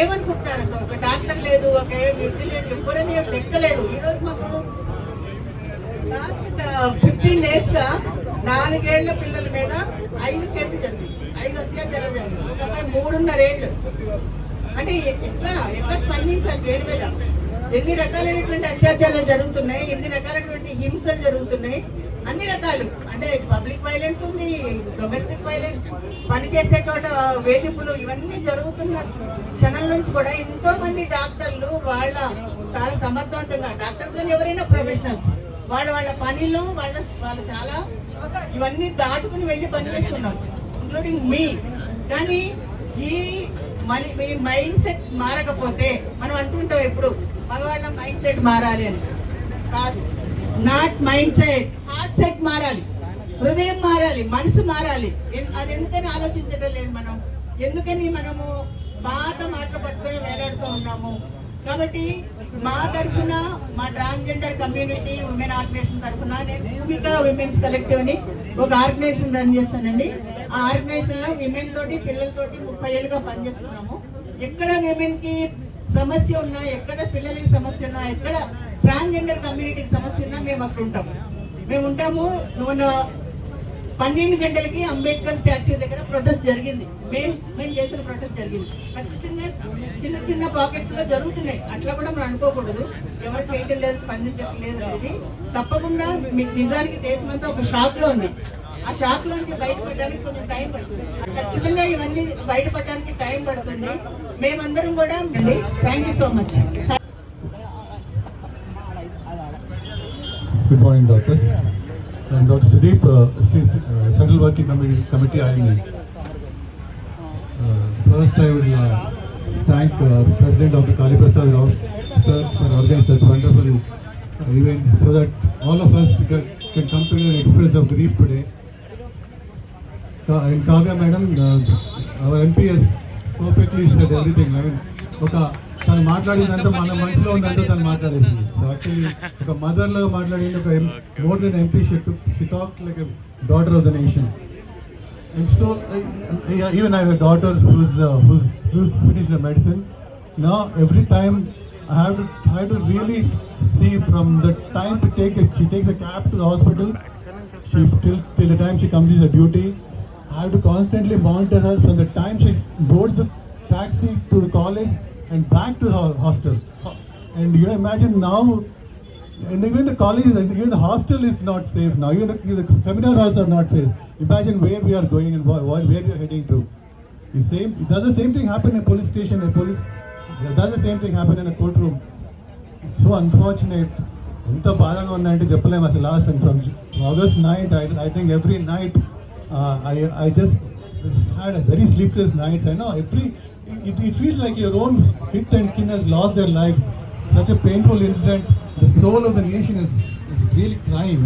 ఏమనుకుంటున్నారు? ఒక డాక్టర్ లేదు, ఒక వ్యక్తి లేదు, ఎవరని లెక్క లేదు. ఈరోజు మాకు లాస్ట్ 15 days గా 4 ఏళ్ల పిల్లల మీద 5 కేసులు జరిగింది, 5 అత్యాచారాలు జరిగింది. ఒక అమ్మాయి 3.5 ఏళ్ళు. అంటే ఎట్లా స్పందించాలి దేని మీద? ఎన్ని రకాలైనటువంటి అత్యాచారాలు జరుగుతున్నాయి, ఎన్ని రకాలైనటువంటి హింసలు జరుగుతున్నాయి, అన్ని రకాలు. అంటే పబ్లిక్ వైలెన్స్ ఉంది, డొమెస్టిక్ వైలెన్స్, పనిచేసే చోట వేధింపులు, ఇవన్నీ జరుగుతున్న క్షణం నుంచి కూడా ఎంతో మంది డాక్టర్లు వాళ్ళ చాలా సమర్థవంతంగా, డాక్టర్స్ కానీ ఎవరైనా ప్రొఫెషనల్స్, వాళ్ళ పనిలో వాళ్ళు చాలా ఇవన్నీ దాటుకుని వెళ్ళి పనిచేస్తున్నారు, ఇంక్లూడింగ్ మీ. కానీ ఈ మైండ్ సెట్ మారకపోతే, మనం అంటుంటాం ఎప్పుడు మగవాళ్ళ మైండ్ సెట్ మారాలి అని. కాదు, not mind set, heart set మారాలి, హృదయం మారాలి, మనసు మారాలి. అది ఎందుకని ఆలోచించడం లేదు మనం? ఎందుకని మనము పాత మాటలు పట్టుకొని వేలాడుతూ ఉన్నాము? కాబట్టి మా తరఫున, మా ట్రాన్స్జెండర్ కమ్యూనిటీ ఉమెన్ ఆర్గనైజేషన్ తరఫున నేను భూమిక విమెన్స్ కలెక్టివ్ అని ఒక ఆర్గనైజేషన్ రన్ చేస్తానండి. ఆ ఆర్గనైజేషన్ లో విమెన్ తోటి, పిల్లలతోటి 30 ఏళ్ళుగా పనిచేస్తున్నాము. ఎక్కడ విమెన్ కి సమస్య ఉన్నా, ఎక్కడ పిల్లలకి సమస్య ఉన్నా, ఎక్కడ ట్రాన్స్జెండర్ కమ్యూనిటీకి సమస్య ఉన్నా మేము అక్కడ ఉంటాము. మేము ఉంటాము. మొన్న 12 గంటలకి అంబేద్కర్ స్టాచ్యూ దగ్గర ప్రొటెస్ట్ జరిగింది. మేము చేసిన ప్రొటెస్ట్ జరిగింది. ఖచ్చితంగా చిన్న పాకెట్స్ లో జరుగుతున్నాయి. అట్లా కూడా మనం అనుకోకూడదు, ఎవరు చేయటం లేదు, స్పందించడం లేదు అనేది. తప్పకుండా మీకు నిజానికి దేశమంతా ఒక షాక్ లో ఉంది. ఆ షాక్ లోంచి బయటపడడానికి కొంచెం టైం పడుతుంది. ఖచ్చితంగా ఇవన్నీ బయటపడడానికి టైం పడుతుంది. మేమందరం కూడా అండి. Thank you so much. Good morning, doctors. I'm Dr. Sudeep, Central Working Committee IMA. First, I would thank President Dr. Kali Prasad Rao, sir, for organizing such wonderful event so that all of us can come together and express our grief today. and Kavya madam, our MP has perfectly said everything. I mean, తను మాట్లాడిందంటే మన మనసులో ఉందంటే తను మాట్లాడేసింది. So actually ఒక మదర్లో మాట్లాడింది, ఒక more than MP she talk like a daughter of the nation. And so even I have a daughter who's finished the medicine. Now every time I have to really see from the time she takes a cab to the hospital, till the time she completes her duty. I have to constantly monitor her from the time she boards the taxi to the college and back to the hostel. And you imagine now, and even the college, even the hostel is not safe now. Even the seminar halls are not safe. Imagine where we are going and where we are heading to. Does the same thing happen in a police station? Does the same thing happen in a courtroom? It's so unfortunate. ఎంత బాధగా ఉందంటే చెప్పలేము అసలు. Last and from August 9th, I think every night I just had a very sleepless nights. I know it feels like your own kith and kin has lost their life. Such a painful incident. The soul of the nation is really crying.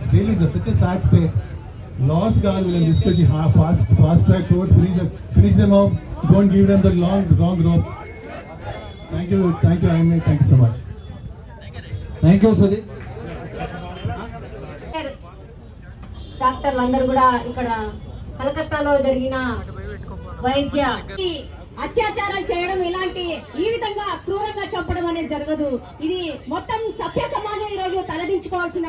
It's really such a sad state. Lost God will discuss fast track courts, finish them off, don't give them the wrong rope. Thank you, Aimee. Thank you so much. Thank you Sudheer. డాక్టర్లు అందరూ కూడా ఇక్కడ కలకత్తాలో జరిగిన వైద్య అత్యాచారం చేయడం, ఇలాంటి ఈ విధంగా క్రూరంగా చంపడం అనేది జరగదు. ఇది మొత్తం సభ్య సమాజం ఈరోజు తలదించుకోవాల్సిన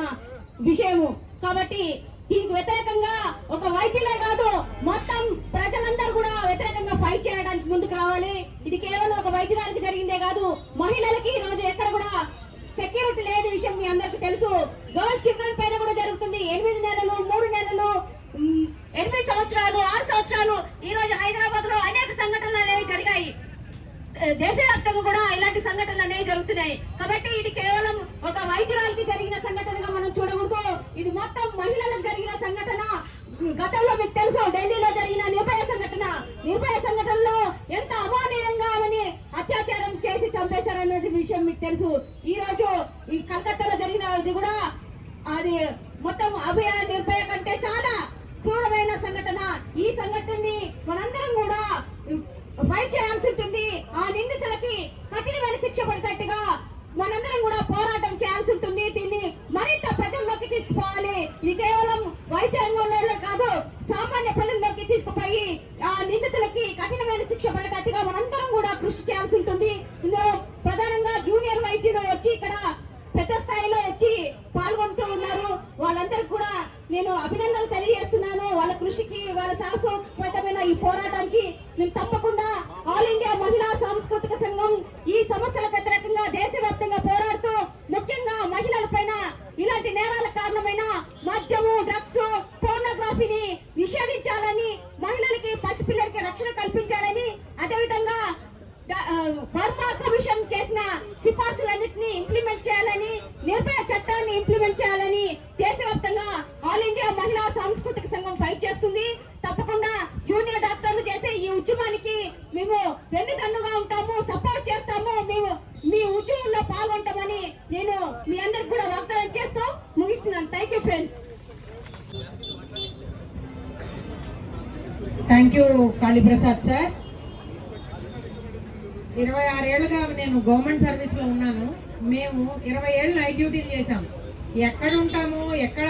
విషయము. కాబట్టి దీనికి వ్యతిరేకంగా ఒక వైద్యులే కాదు, మొత్తం ప్రజలందరూ కూడా వ్యతిరేకంగా ఫైట్ చేయడానికి ముందుకు రావాలి. ఇది కేవలం ఒక వైద్యురానికి జరిగిందే కాదు, మహిళలకి ఈ రోజు ఎక్కడ కూడా సెక్యూరిటీ లేని విషయం మీ అందరికి తెలుసు. గర్ల్స్ చిల్డ్రన్ పైన కూడా జరుగుతుంది. 8 నెలలు, 3 నెలలు, 8 సంవత్సరాలు, 6 సంవత్సరాలు. ఈ రోజు హైదరాబాద్ లో అనేక సంఘటనలు అనేవి జరిగాయి. దేశవ్యాప్తంగా కూడా ఇలాంటి సంఘటనలు అనేవి జరుగుతున్నాయి. కాబట్టి ఇది కేవలం ఒక వైద్యురాలకి జరిగిన సంఘటనగా మనం చూడకూడదు. ఇది మొత్తం మహిళలకు జరిగిన సంఘటన. గతంలో మీకు తెలుసు, ఢిల్లీలో జరిగిన నిర్భయ సంఘటనలో ఎంత అమానీయంగా ఆమెని అత్యాచారం చేసి చంపేశారనేది విషయం మీకు తెలుసు. ఈ రోజు ఈ కలకత్తాలో జరిగినది కూడా అది మొత్తం అభయ నిర్భయ కంటే చాలా క్రూరమైన సంఘటన. ఈ సంఘటనని మనందరం కూడా ఫైట్ చేయాల్సి ఉంటుంది. ఆ నిందితులకి కఠినమైన శిక్ష పడేటట్టుగా మనందరం కూడా పోరాటం చేయాల్సి ఉంటుంది. దీన్ని మరింత ప్రజల్లోకి తీసుకుపోవాలి. ఇది కేవలం వైద్య రంగంలో కాదు, సామాన్య ప్రజల్లోకి తీసుకుపోయి ఆ నిందితులకి కఠినమైన శిక్ష పడేటట్టుగా మనందరం కూడా కృషి చేయాల్సి ఉంటుంది. ఇందులో ప్రధానంగా జూనియర్ వైద్యులు వచ్చి ఇక్కడ పెద్ద స్థాయిలో వచ్చి పాల్గొంటూ ఉన్నారు. వాళ్ళందరికీ కూడా నేను అభినందనలు తెలియజేస్తున్నాను. వాళ్ళ కృషికి, వాళ్ళ శాశ్వతమైన ఈ పోరాటానికి మేము తప్పకుండా ఆల్ ఇండియా మహిళా సాంస్కృతిక సంఘం ఈ సమస్యలకు వ్యతిరేకంగా దేశవ్యాప్తంగా పోరాడుతూ, ముఖ్యంగా మహిళల పైన ఇలాంటి నేరాలకు కారణమైన మద్యము, డ్రగ్స్, పోర్నోగ్రఫీని నిషేధించాలని, మహిళలకి, పసిపిల్లలకి రక్షణ కల్పించాలని, అదేవిధంగా బర్మా కమిషన్ చేసిన సిఫార్సులన్నింటినీ ఇంప్లిమెంట్ చేయాలని, నిర్భయ చట్టాన్ని ఇంప్లిమెంట్ చేయాలని దేశవ్యాప్తంగా ఆల్ ఇండియా మహిళా సాంస్కృతిక సంఘం ఫైట్ చేస్తుంది. తప్పకుండా జూనియర్ డాక్టర్లు చేసే ఈ ఉద్యమానికి మేము వెన్నుదన్నుగా ఉంటాము, సపోర్ట్ చేస్తాము. మేము మీ ఉద్యమంలో పాల్గొంటామని నేను మీ అందరికి కూడా వాగ్దానం చేస్తూ ముగిస్తున్నాను. Thank you friends. Thank you Kaliprasad sir. 26 ఏళ్ళుగా నేను గవర్నమెంట్ సర్వీస్లో ఉన్నాను. మేము 20 ఏళ్ళు నైట్ డ్యూటీలు చేసాం. ఎక్కడ ఉంటాము, ఎక్కడ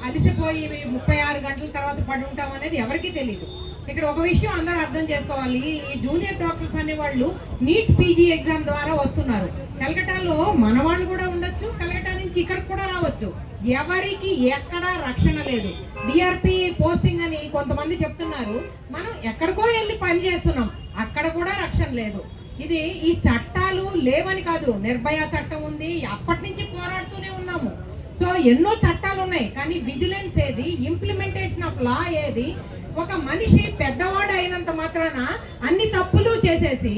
అలసిపోయి 36 గంటల తర్వాత పడి ఉంటాం అనేది ఎవరికీ తెలియదు. ఇక్కడ ఒక విషయం అందరూ అర్థం చేసుకోవాలి. ఈ జూనియర్ డాక్టర్స్ అనే వాళ్ళు నీట్ పీజీ ఎగ్జామ్ ద్వారా వస్తున్నారు. కలకటాలో మన వాళ్ళు కూడా ఉండొచ్చు, కలకటా నుంచి ఇక్కడికి కూడా రావచ్చు. ఎవరికి ఎక్కడ రక్షణ లేదు. డిఆర్పి పోస్టింగ్ అని కొంతమంది చెప్తున్నారు. మనం ఎక్కడికో వెళ్ళి పని చేస్తున్నాం, అక్కడ కూడా రక్షణ లేదు. ఇది ఈ చట్టాలు లేవని కాదు, నిర్భయ చట్టం ఉంది, అప్పటి నుంచి పోరాడుతూనే ఉన్నాము. సో ఎన్నో చట్టాలు ఉన్నాయి, కానీ విజిలెన్స్ ఏది, ఇంప్లిమెంటేషన్ ఆఫ్ లా ఏది? ఒక మనిషి పెద్దవాడు అయినంత మాత్రాన అన్ని తప్పులు చేసేసి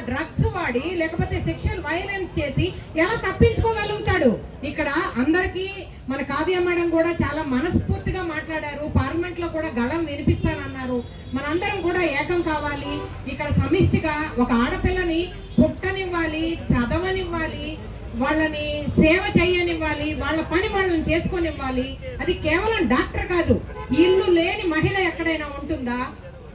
డ్రగ్స్ వాడి లేకపోతే సెక్షువల్ వైలెన్స్ చేసి ఎలా తప్పించుకోగలుగుతాడు? ఇక్కడ అందరికీ మన కావ్య మేడం కూడా చాలా మనస్ఫూర్తిగా మాట్లాడారు. పార్లమెంట్ లో కూడా గళం వినిపిస్తానన్నారు. మనందరం కూడా ఏకం కావాలి. ఇక్కడ సమిష్టిగా ఒక ఆడపిల్లని పుట్టనివ్వాలి, చదవనివ్వాలి. వాళ్ళని సేవ చేయనివ్వాలి, వాళ్ళ పని వాళ్ళని చేసుకొనివ్వాలి. అది కేవలం డాక్టర్ కాదు, ఇల్లు లేని మహిళ ఎక్కడైనా ఉంటుందా?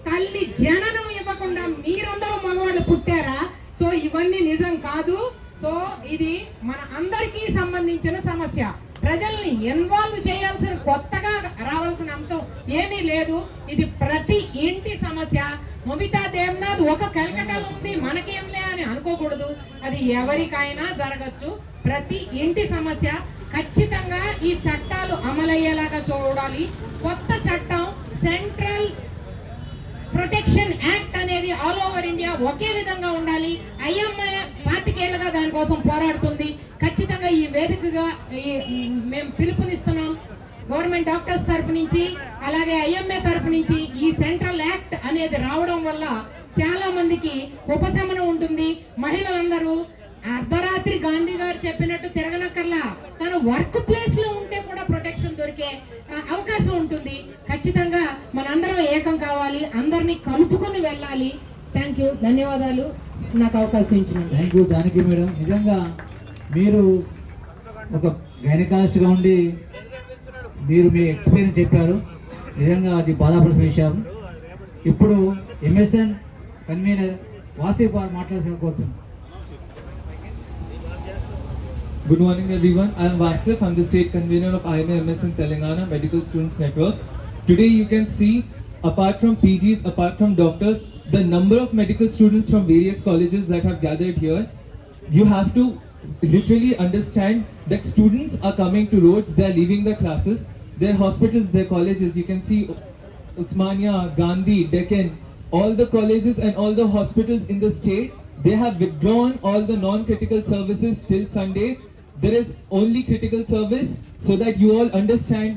తల్లి జననం ఇవ్వకుండా మీరందరూ మగవాళ్ళు పుట్టారా? సో ఇవన్నీ నిజం కాదు. సో ఇది మన అందరికీ సంబంధించిన సమస్య. ప్రజల్ని ఇన్వాల్వ్ చేయాల్సిన, కొత్తగా రావాల్సిన అంశం ఏమీ లేదు. ఇది ప్రతి ఇంటి సమస్య. మమితా దేవ్నాథ్ ఒక కలకటాలో ఉంది, మనకేంలే అని అనుకోకూడదు. అది ఎవరికైనా జరగచ్చు. ప్రతి ఇంటి సమస్య. ఖచ్చితంగా ఈ చట్టాలు అమలయ్యేలాగా చూడాలి. కొత్త చట్టం సెంట్రల్ ప్రొటెక్షన్ యాక్ట్ అనేది ఆల్ ఓవర్ ఇండియా ఒకే విధంగా ఉండాలి. ఐఎంఏ 25 ఏళ్లుగా దానికోసం పోరాడుతుంది. ఖచ్చితంగా ఈ వేదికగా మేము పిలుపునిస్తున్నాం. గవర్నమెంట్ డాక్టర్స్ తరపు నుంచి, అలాగే ఐఎంఏ తరపు నుంచి ఈ సెంట్రల్ యాక్ట్ అనేది రావడం వల్ల చాలా మందికి ఉపశమనం ఉంటుంది. మహిళలందరూ అర్ధరాత్రి గాంధీ గారు చెప్పినట్టు తిరగనక్కర్లా, తన వర్క్ ప్లేస్ లో ఉంటే కూడా ప్రొటెక్షన్ దొరికే అవకాశం ఉంటుంది. ఖచ్చితంగా మనందరం ఏకం కావాలి, అందరినీ కలుపుకొని వెళ్ళాలి. థ్యాంక్ యూ, ధన్యవాదాలు నాకు అవకాశం ఇచ్చినందుకు. Thank you Janaki madam. నిజంగా మీరు ఒక గైనకాలజిస్ట్గా ఉండి మీరు మీ ఎక్స్పీరియన్స్ చెప్పారు. నిజంగా అది బాధాపడాల్సిన విషయం. ఇప్పుడు ఎంఎస్ఎన్ కన్వీనర్ వాసిఫ్ గారు మాట్లాడాల్సిన కోరుతున్నాను. Good morning everyone, I am Vasif, I am the state convener of IMA-MS in Telangana Medical Students Network. Today you can see, apart from PGs, apart from doctors, the number of medical students from various colleges that have gathered here. You have to literally understand that students are coming to roads, they are leaving their classes, their hospitals, their colleges. You can see Osmania, Gandhi, Deccan, all the colleges and all the hospitals in the state, they have withdrawn all the non-critical services till Sunday. There is only critical service, so that you all understand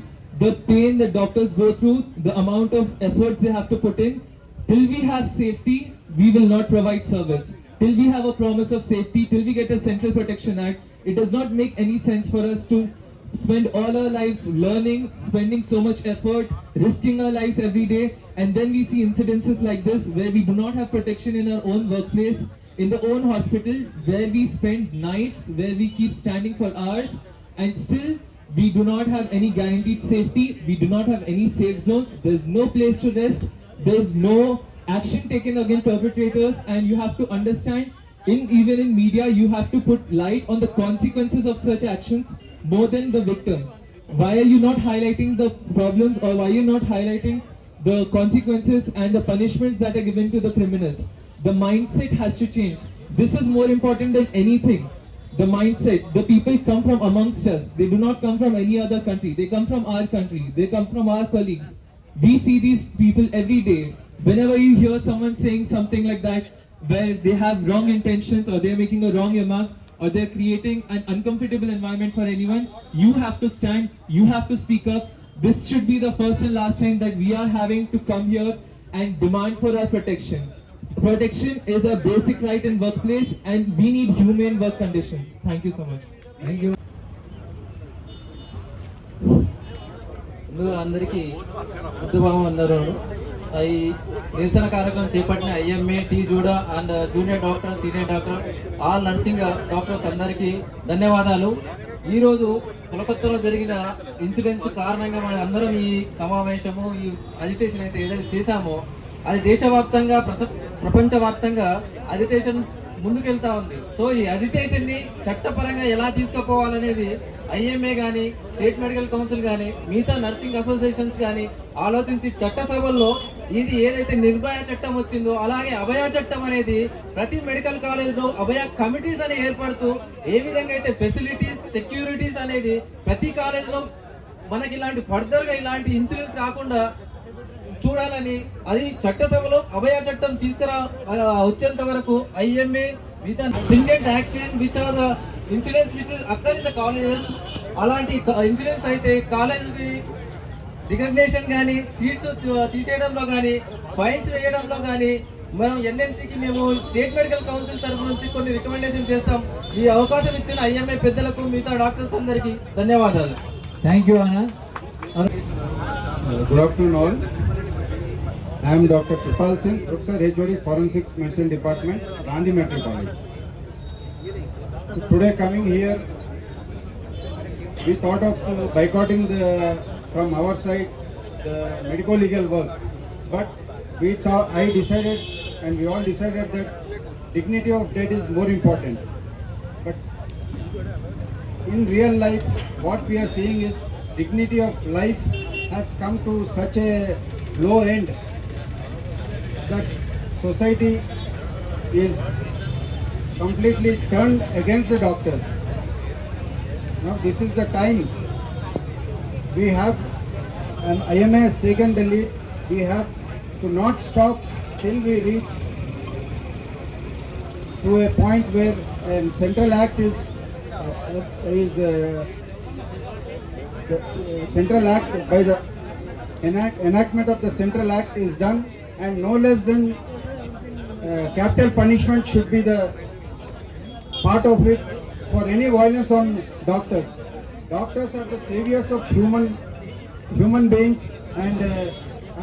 the pain the doctors go through, the amount of efforts they have to put in. Till we have safety, we will not provide service. Till we have a promise of safety, till we get a Central Protection Act, it does not make any sense for us to spend all our lives learning, spending so much effort, risking our lives every day, and then we see incidences like this where we do not have protection in our own workplace, in the own hospital, where we spend nights, where we keep standing for hours, and still we do not have any guaranteed safety. We do not have any safe zones. There's no place to rest. There's no action taken against perpetrators, and you have to understand, even in media, you have to put light on the consequences of such actions more than the victim. Why are you not highlighting the problems, or why are you not highlighting the consequences and the punishments that are given to the criminals? The mindset has to change. This is more important than anything. The mindset. The people come from amongst us. They do not come from any other country. They come from our country. They come from our colleagues. We see these people every day. Whenever you hear someone saying something like that, where they have wrong intentions, or they're making a wrong remark, or they're creating an uncomfortable environment for anyone, you have to stand, you have to speak up. This should be the first and last time that we are having to come here and demand for our protection. Protection is a basic right in workplace, and we need humane work conditions. Thank you so much. Thank you. ముందుగా అందరికీ ఉద్యమం అందరూ ఈ నిరసన కార్యక్రమం చేపట్టిన IMA, T JUDA and junior doctor, senior doctor, all nursing doctors అందరికీ ధన్యవాదాలు. ఈరోజు కోలకత్తాలో జరిగిన ఇన్సిడెంట్స్ కారణంగా మనం అందరం ఈ సమావేశము, ఈ అజిటేషన్ అయితే ఏదైతే చేశామో అది దేశవ్యాప్తంగా ప్రపంచవ్యాప్తంగా అజిటేషన్ ముందుకెళ్తా ఉంది. సో ఈ అజిటేషన్ ని చట్టపరంగా ఎలా తీసుకుపోవాలనేది ఐఎంఏ కానీ, స్టేట్ మెడికల్ కౌన్సిల్ కానీ, మిగతా నర్సింగ్ అసోసియేషన్స్ కానీ ఆలోచించి చట్టసభల్లో ఇది ఏదైతే నిర్భయ చట్టం వచ్చిందో అలాగే అభయ చట్టం అనేది ప్రతి మెడికల్ కాలేజ్లో అభయ కమిటీస్ అని ఏర్పడుతూ ఏ విధంగా అయితే ఫెసిలిటీస్, సెక్యూరిటీస్ అనేది ప్రతి కాలేజ్లో మనకి ఇలాంటి ఫర్దర్గా ఇలాంటి ఇన్సిడెంట్స్ రాకుండా చూడాలని, అది చట్టసభలో అభయ చట్టం తీసుకురా వచ్చేంత వరకు IMA with stringent action which are the incidents which occur in the colleges, అలాంటి ఇన్సిడెంట్స్ అయితే కాలేజ్ రికగ్నేషన్ కానీ, సీట్స్ తీసేయడంలో కానీ, ఫైన్స్ వేయడంలో కానీ మనం ఎన్ఎంసీకి మేము స్టేట్ మెడికల్ కౌన్సిల్ తరఫు నుంచి కొన్ని రికమెండేషన్ చేస్తాం. ఈ అవకాశం ఇచ్చిన ఐఎంఏ పెద్దలకు, మిగతా డాక్టర్స్ అందరికీ ధన్యవాదాలు. థ్యాంక్ యూ అన్న. Good afternoon all. I am Dr. Kripal Singh, Professor HOD Forensic Medicine Department, Gandhi Medical College. today coming here, we thought of boycotting from our side the medical legal work, but I decided and we all decided that dignity of death is more important. But in real life, what we are seeing is dignity of life has come to such a low end that society is completely turned against the doctors. Now this is the time we have, and IMA has taken the lead. We have to not stop till we reach to a point where a central act is the central act by the enactment of the central act is done, and no less than capital punishment should be the part of it for any violence on doctors. Doctors are the saviors of human beings, and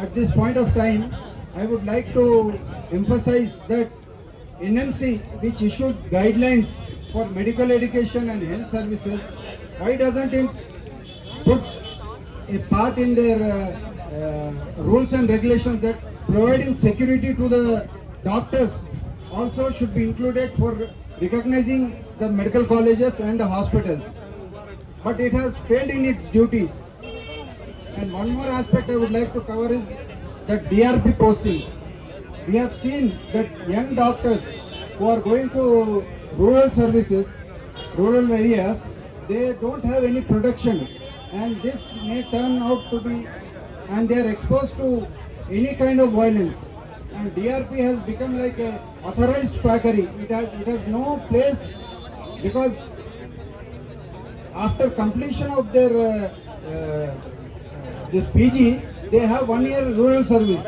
at this point of time I would like to emphasize that NMC, which issued guidelines for medical education and health services, why doesn't it put a part in their rules and regulations that providing security to the doctors also should be included for recognizing the medical colleges and the hospitals, but it has failed in its duties. And one more aspect I would like to cover is the DRP postings. We have seen that young doctors who are going to rural services, rural areas, they don't have any protection, and this may turn out to be, and they are exposed to any kind of violence. And DRP has become like a authorized quackery. It has no place, because after completion of their this PG, they have 1 year rural service,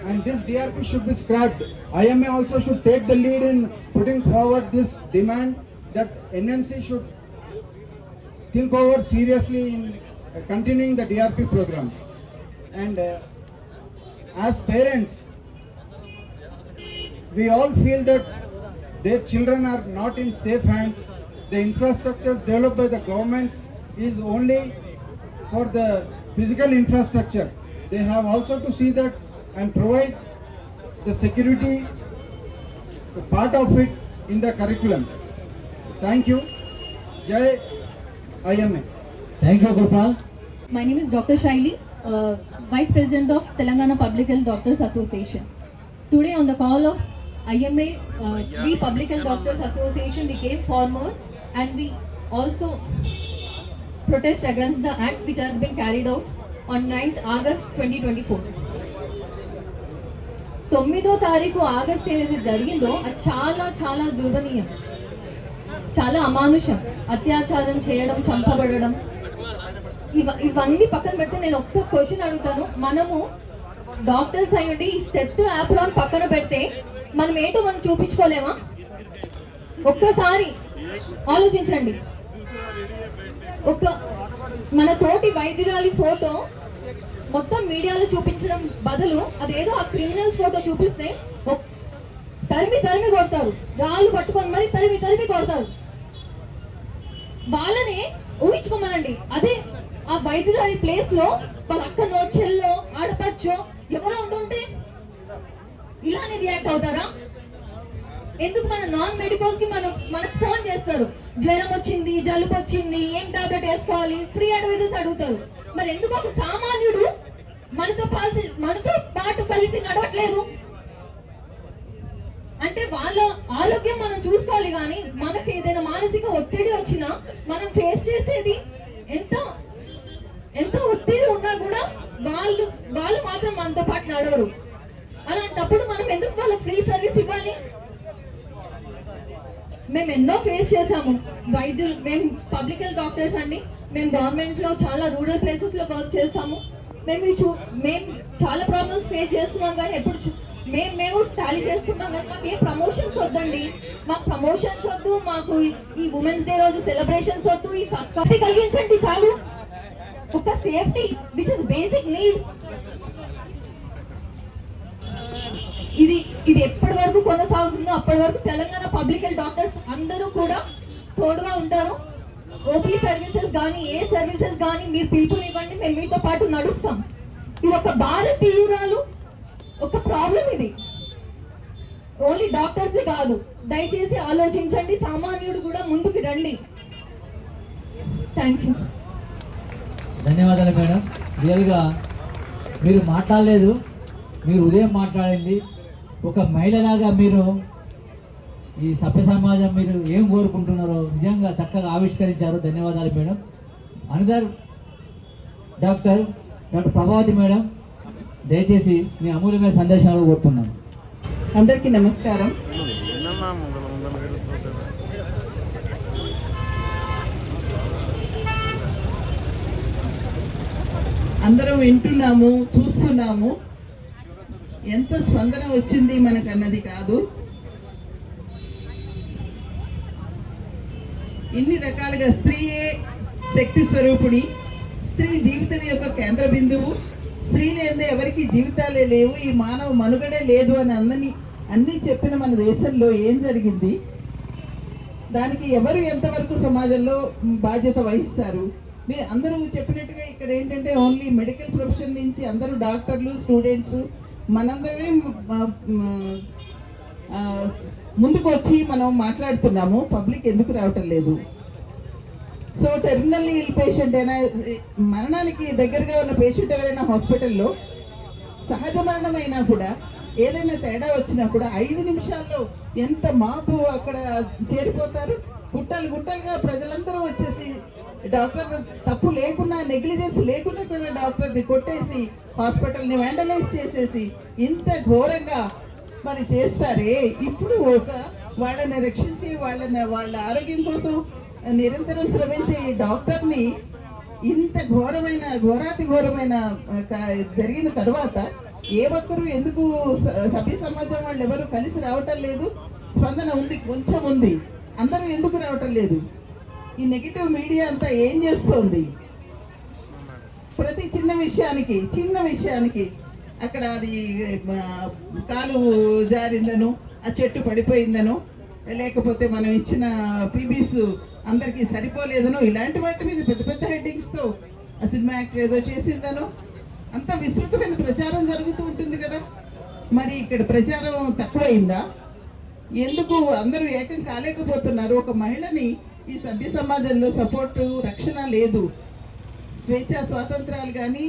and this DRP should be scrapped. IMA also should take the lead in putting forward this demand that NMC should think over seriously in continuing the DRP program. And as parents, we all feel that their children are not in safe hands. The infrastructures developed by the governments is only for the physical infrastructure. They have also to see that and provide the security part of it in the curriculum. Thank you. Jai IMA. Thank you, Gopal. My name is Dr. Shaili, Vice President of Telangana Public Health Doctors Association. Today on the call of IMA, we Public Health Doctors Association, we came forward and we also protest against the act which has been carried out on 9th August 2024. 9వ తారీఖు August ఏదైతే జరిగిందో అది చాలా చాలా దుర్భనీయం, చాలా అమానుషం. అత్యాచారం చేయడం, చంపబడడం, ఇవన్నీ పక్కన పెడితే నేను ఒక్క క్వశ్చన్ అడుగుతాను. మనము డాక్టర్స్ అయ్యండి ఈ స్టెత్ యాప్లో పక్కన పెడితే మనం ఏంటో మనం చూపించుకోలేమా? ఒక్కసారి ఆలోచించండి. మన తోటి వైద్యురాలి ఫోటో మొత్తం మీడియాలో చూపించడం బదులు అదేదో ఆ క్రిమినల్స్ ఫోటో చూపిస్తే తరిమి కొడతారు, రాళ్ళు పట్టుకొని మరి తరిమి కొడతారు. వాళ్ళనే ఊహించుకోమనండి. అదే ఆ వైద్యురాలి ప్లేస్ లో వాళ్ళ అక్కనో చెల్లో ఆడపచ్చో ఎవరో ఉంటుంటే ఇలానే రియాక్ట్ అవుతారా? ఎందుకు మన నాన్ మెడికల్స్ కి మనకు ఫోన్ చేస్తారు, జ్వరం వచ్చింది, జలుబు వచ్చింది, ఏం టాబ్లెట్ వేసుకోవాలి, ఫ్రీ అడ్వైజెస్ అడుగుతారు. మరి ఎందుకు ఒక సామాన్యుడు మనతో పాటు కలిసి నడవట్లేదు? అంటే వాళ్ళ ఆరోగ్యం మనం చూసుకోవాలి, కానీ మనకి ఏదైనా మానసిక ఒత్తిడి వచ్చినా మనం ఫేస్ చేసేది ఎంత ఒత్తిడి ఉన్నా కూడా వాళ్ళు మాత్రం మనతో పాటు నడవరు. అలాంటప్పుడు మనం ఎందుకు వాళ్ళకి ఫ్రీ సర్వీస్ ఇవ్వాలి? మేము ఎన్నో ఫేస్ చేసాము వైద్యులు. మేము పబ్లిక్ హెల్త్ డాక్టర్స్ అండి. మేము గవర్నమెంట్ లో చాలా రూరల్ ప్లేసెస్ లో వర్క్ చేస్తాము. మేము చాలా ప్రాబ్లమ్స్ ఫేస్ చేస్తున్నాం, కానీ ఎప్పుడు మేము టాలీ చేసుకుంటాం, కానీ మాకు ఏ ప్రమోషన్స్ వద్దండి. మాకు ప్రమోషన్స్ వద్దు, మాకు ఈ ఉమెన్స్ డే రోజు సెలబ్రేషన్స్ వద్దు. ఈ సత్కారం కలిగించండి చాలు. ఒక safety which is basic need. ఇది ఎప్పటి వరకు కొనసాగుతుందో అప్పటి వరకు తెలంగాణ పబ్లిక్ హెల్త్ డాక్టర్స్ అందరూ కూడా తోడుగా ఉంటారు. ఓపీ సర్వీసెస్ కానీ ఏ సర్వీసెస్ కానీ మీరు పిలుపునివ్వండి, మేము మీతో పాటు నడుస్తాం. ఇది ఒక భారతీయురాలు ఒక ప్రాబ్లం, ఇది ఓన్లీ డాక్టర్స్ కాదు. దయచేసి ఆలోచించండి, సామాన్యుడు కూడా ముందుకు రండి. Thank you. ధన్యవాదాలు మేడం. రియల్గా మీరు మాట్లాడలేదు, మీరు ఉదయం మాట్లాడింది. ఒక మహిళలాగా మీరు ఈ సభ్య సమాజం మీరు ఏం కోరుకుంటున్నారో నిజంగా చక్కగా ఆవిష్కరించారు. ధన్యవాదాలు madam. Another doctor Prabhavati madam, దయచేసి మీ అమూల్యమైన సందేశాలు కోరుతున్నాను. అందరికీ నమస్కారం. అందరం వింటున్నాము, చూస్తున్నాము. ఎంత స్పందన వచ్చింది మనకన్నది కాదు. ఇన్ని రకాలుగా స్త్రీయే శక్తి స్వరూపిణి, స్త్రీ జీవితం యొక్క కేంద్ర బిందువు, స్త్రీ లేదే ఎవరికి జీవితాలే లేవు, ఈ మానవ మనుగడే లేదు అని అన్నీ చెప్పిన మన దేశంలో ఏం జరిగింది, దానికి ఎవరు ఎంతవరకు సమాజంలో బాధ్యత వహిస్తారు? మీరు అందరూ చెప్పినట్టుగా ఇక్కడ ఏంటంటే ఓన్లీ మెడికల్ ప్రొఫెషన్ నుంచి అందరూ డాక్టర్లు, స్టూడెంట్స్ మనందరమే ముందుకు వచ్చి మనం మాట్లాడుతున్నాము. పబ్లిక్ ఎందుకు రావటం లేదు? సో టెర్మినల్ ఇల్ పేషెంట్ అయినా, మరణానికి దగ్గరగా ఉన్న పేషెంట్ ఎవరైనా హాస్పిటల్లో సహజ మరణమైనా కూడా ఏదైనా తేడా వచ్చినా కూడా 5 నిమిషాల్లో ఎంత మాపు అక్కడ చేరిపోతారు. గుట్టలు గుట్టలుగా ప్రజలందరూ వచ్చేసి డాక్టర్ తప్పు లేకున్నా, నెగ్లిజెన్స్ లేకున్నా కూడా డాక్టర్ని కొట్టేసి హాస్పిటల్ని వ్యాండలైజ్ చేసేసి ఇంత ఘోరంగా మరి చేస్తారే. ఇప్పుడు వాళ్ళని రక్షించి వాళ్ళ ఆరోగ్యం కోసం నిరంతరం శ్రమించే ఈ డాక్టర్ని ఇంత ఘోరాతి ఘోరమైన జరిగిన తర్వాత ఏ ఒక్కరు ఎందుకు సభ్య సమాజం వాళ్ళు ఎవరు కలిసి రావటం లేదు? స్పందన ఉంది, కొంచెం ఉంది, అందరూ ఎందుకు రావటం లేదు? ఈ నెగిటివ్ మీడియా అంతా ఏం చేస్తోంది? ప్రతి చిన్న విషయానికి అక్కడ అది కాలు జారిందను, ఆ చెట్టు పడిపోయిందను, లేకపోతే మనం ఇచ్చిన పీబీస్ అందరికీ సరిపోలేదను, ఇలాంటి వాటి మీద పెద్ద పెద్ద హెడ్డింగ్స్తో ఆ సినిమా యాక్టర్ ఏదో చేసిందను అంత విస్తృతమైన ప్రచారం జరుగుతూ ఉంటుంది కదా. మరి ఇక్కడ ప్రచారం తక్కువైందా? ఎందుకు అందరూ ఏకం కాలేకపోతున్నారు? ఒక మహిళని ఈ సభ్య సమాజంలో సపోర్టు, రక్షణ లేదు. స్వేచ్ఛ స్వాతంత్రాలు కానీ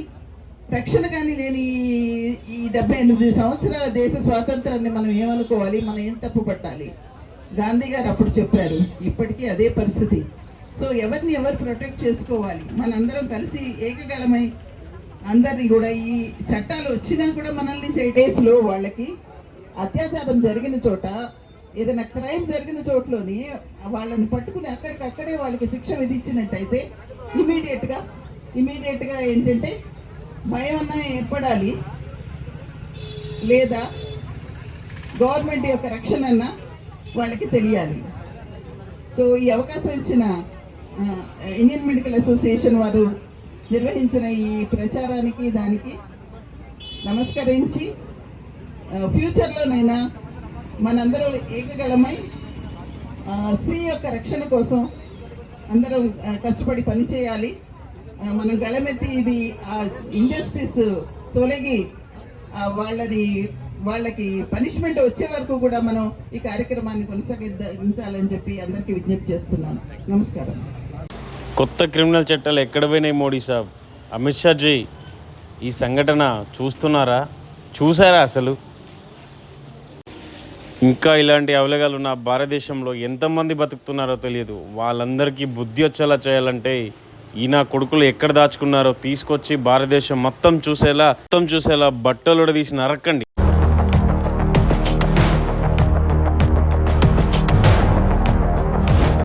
రక్షణ కానీ లేని ఈ 78 సంవత్సరాల దేశ స్వాతంత్రాన్ని మనం ఏమనుకోవాలి? మనం ఏం తప్పు పట్టాలి? గాంధీ గారు అప్పుడు చెప్పారు, ఇప్పటికీ అదే పరిస్థితి. సో ఎవరిని ఎవరు ప్రొటెక్ట్ చేసుకోవాలి? మనందరం కలిసి ఏకగలమై అందరినీ కూడా ఈ చట్టాలు వచ్చినా కూడా మనల్ని డేస్లో వాళ్ళకి అత్యాచారం జరిగిన చోట, ఏదైనా క్రైమ్ జరిగిన చోట్లోని వాళ్ళని పట్టుకుని అక్కడికక్కడే వాళ్ళకి శిక్ష విధించినట్టయితే ఇమీడియట్గా ఏంటంటే భయం అన్నా ఏర్పడాలి, లేదా గవర్నమెంట్ యొక్క రక్షణ అన్నా వాళ్ళకి తెలియాలి. సో ఈ అవకాశం ఇచ్చిన ఇండియన్ మెడికల్ అసోసియేషన్ వారు నిర్వహించిన ఈ ప్రచారానికి దానికి నమస్కరించి ఫ్యూచర్లోనైనా మనందరం ఏకగలమై స్త్రీ యొక్క రక్షణ కోసం అందరం కష్టపడి పనిచేయాలి. మనం గళమెత్తి ఇది ఇంజస్టిస్ తొలగి వాళ్ళకి పనిష్మెంట్ వచ్చే వరకు కూడా మనం ఈ కార్యక్రమాన్ని కొనసాగించాలని చెప్పి అందరికీ విజ్ఞప్తి చేస్తున్నాను. నమస్కారం. కొత్త క్రిమినల్ చట్టాలు ఎక్కడ పోయినాయి మోడీ సాబ్? అమిత్ షా జీ, ఈ సంఘటన చూస్తున్నారా? చూసారా? అసలు ఇంకా ఇలాంటి అవలగాలు ఉన్న భారతదేశంలో ఎంతమంది బతుకుతున్నారో తెలియదు. వాళ్ళందరికీ బుద్ధి వచ్చేలా చేయాలంటే ఈయన కొడుకులు ఎక్కడ దాచుకున్నారో తీసుకొచ్చి భారతదేశం మొత్తం చూసేలా బట్టలు తీసి నరకండి.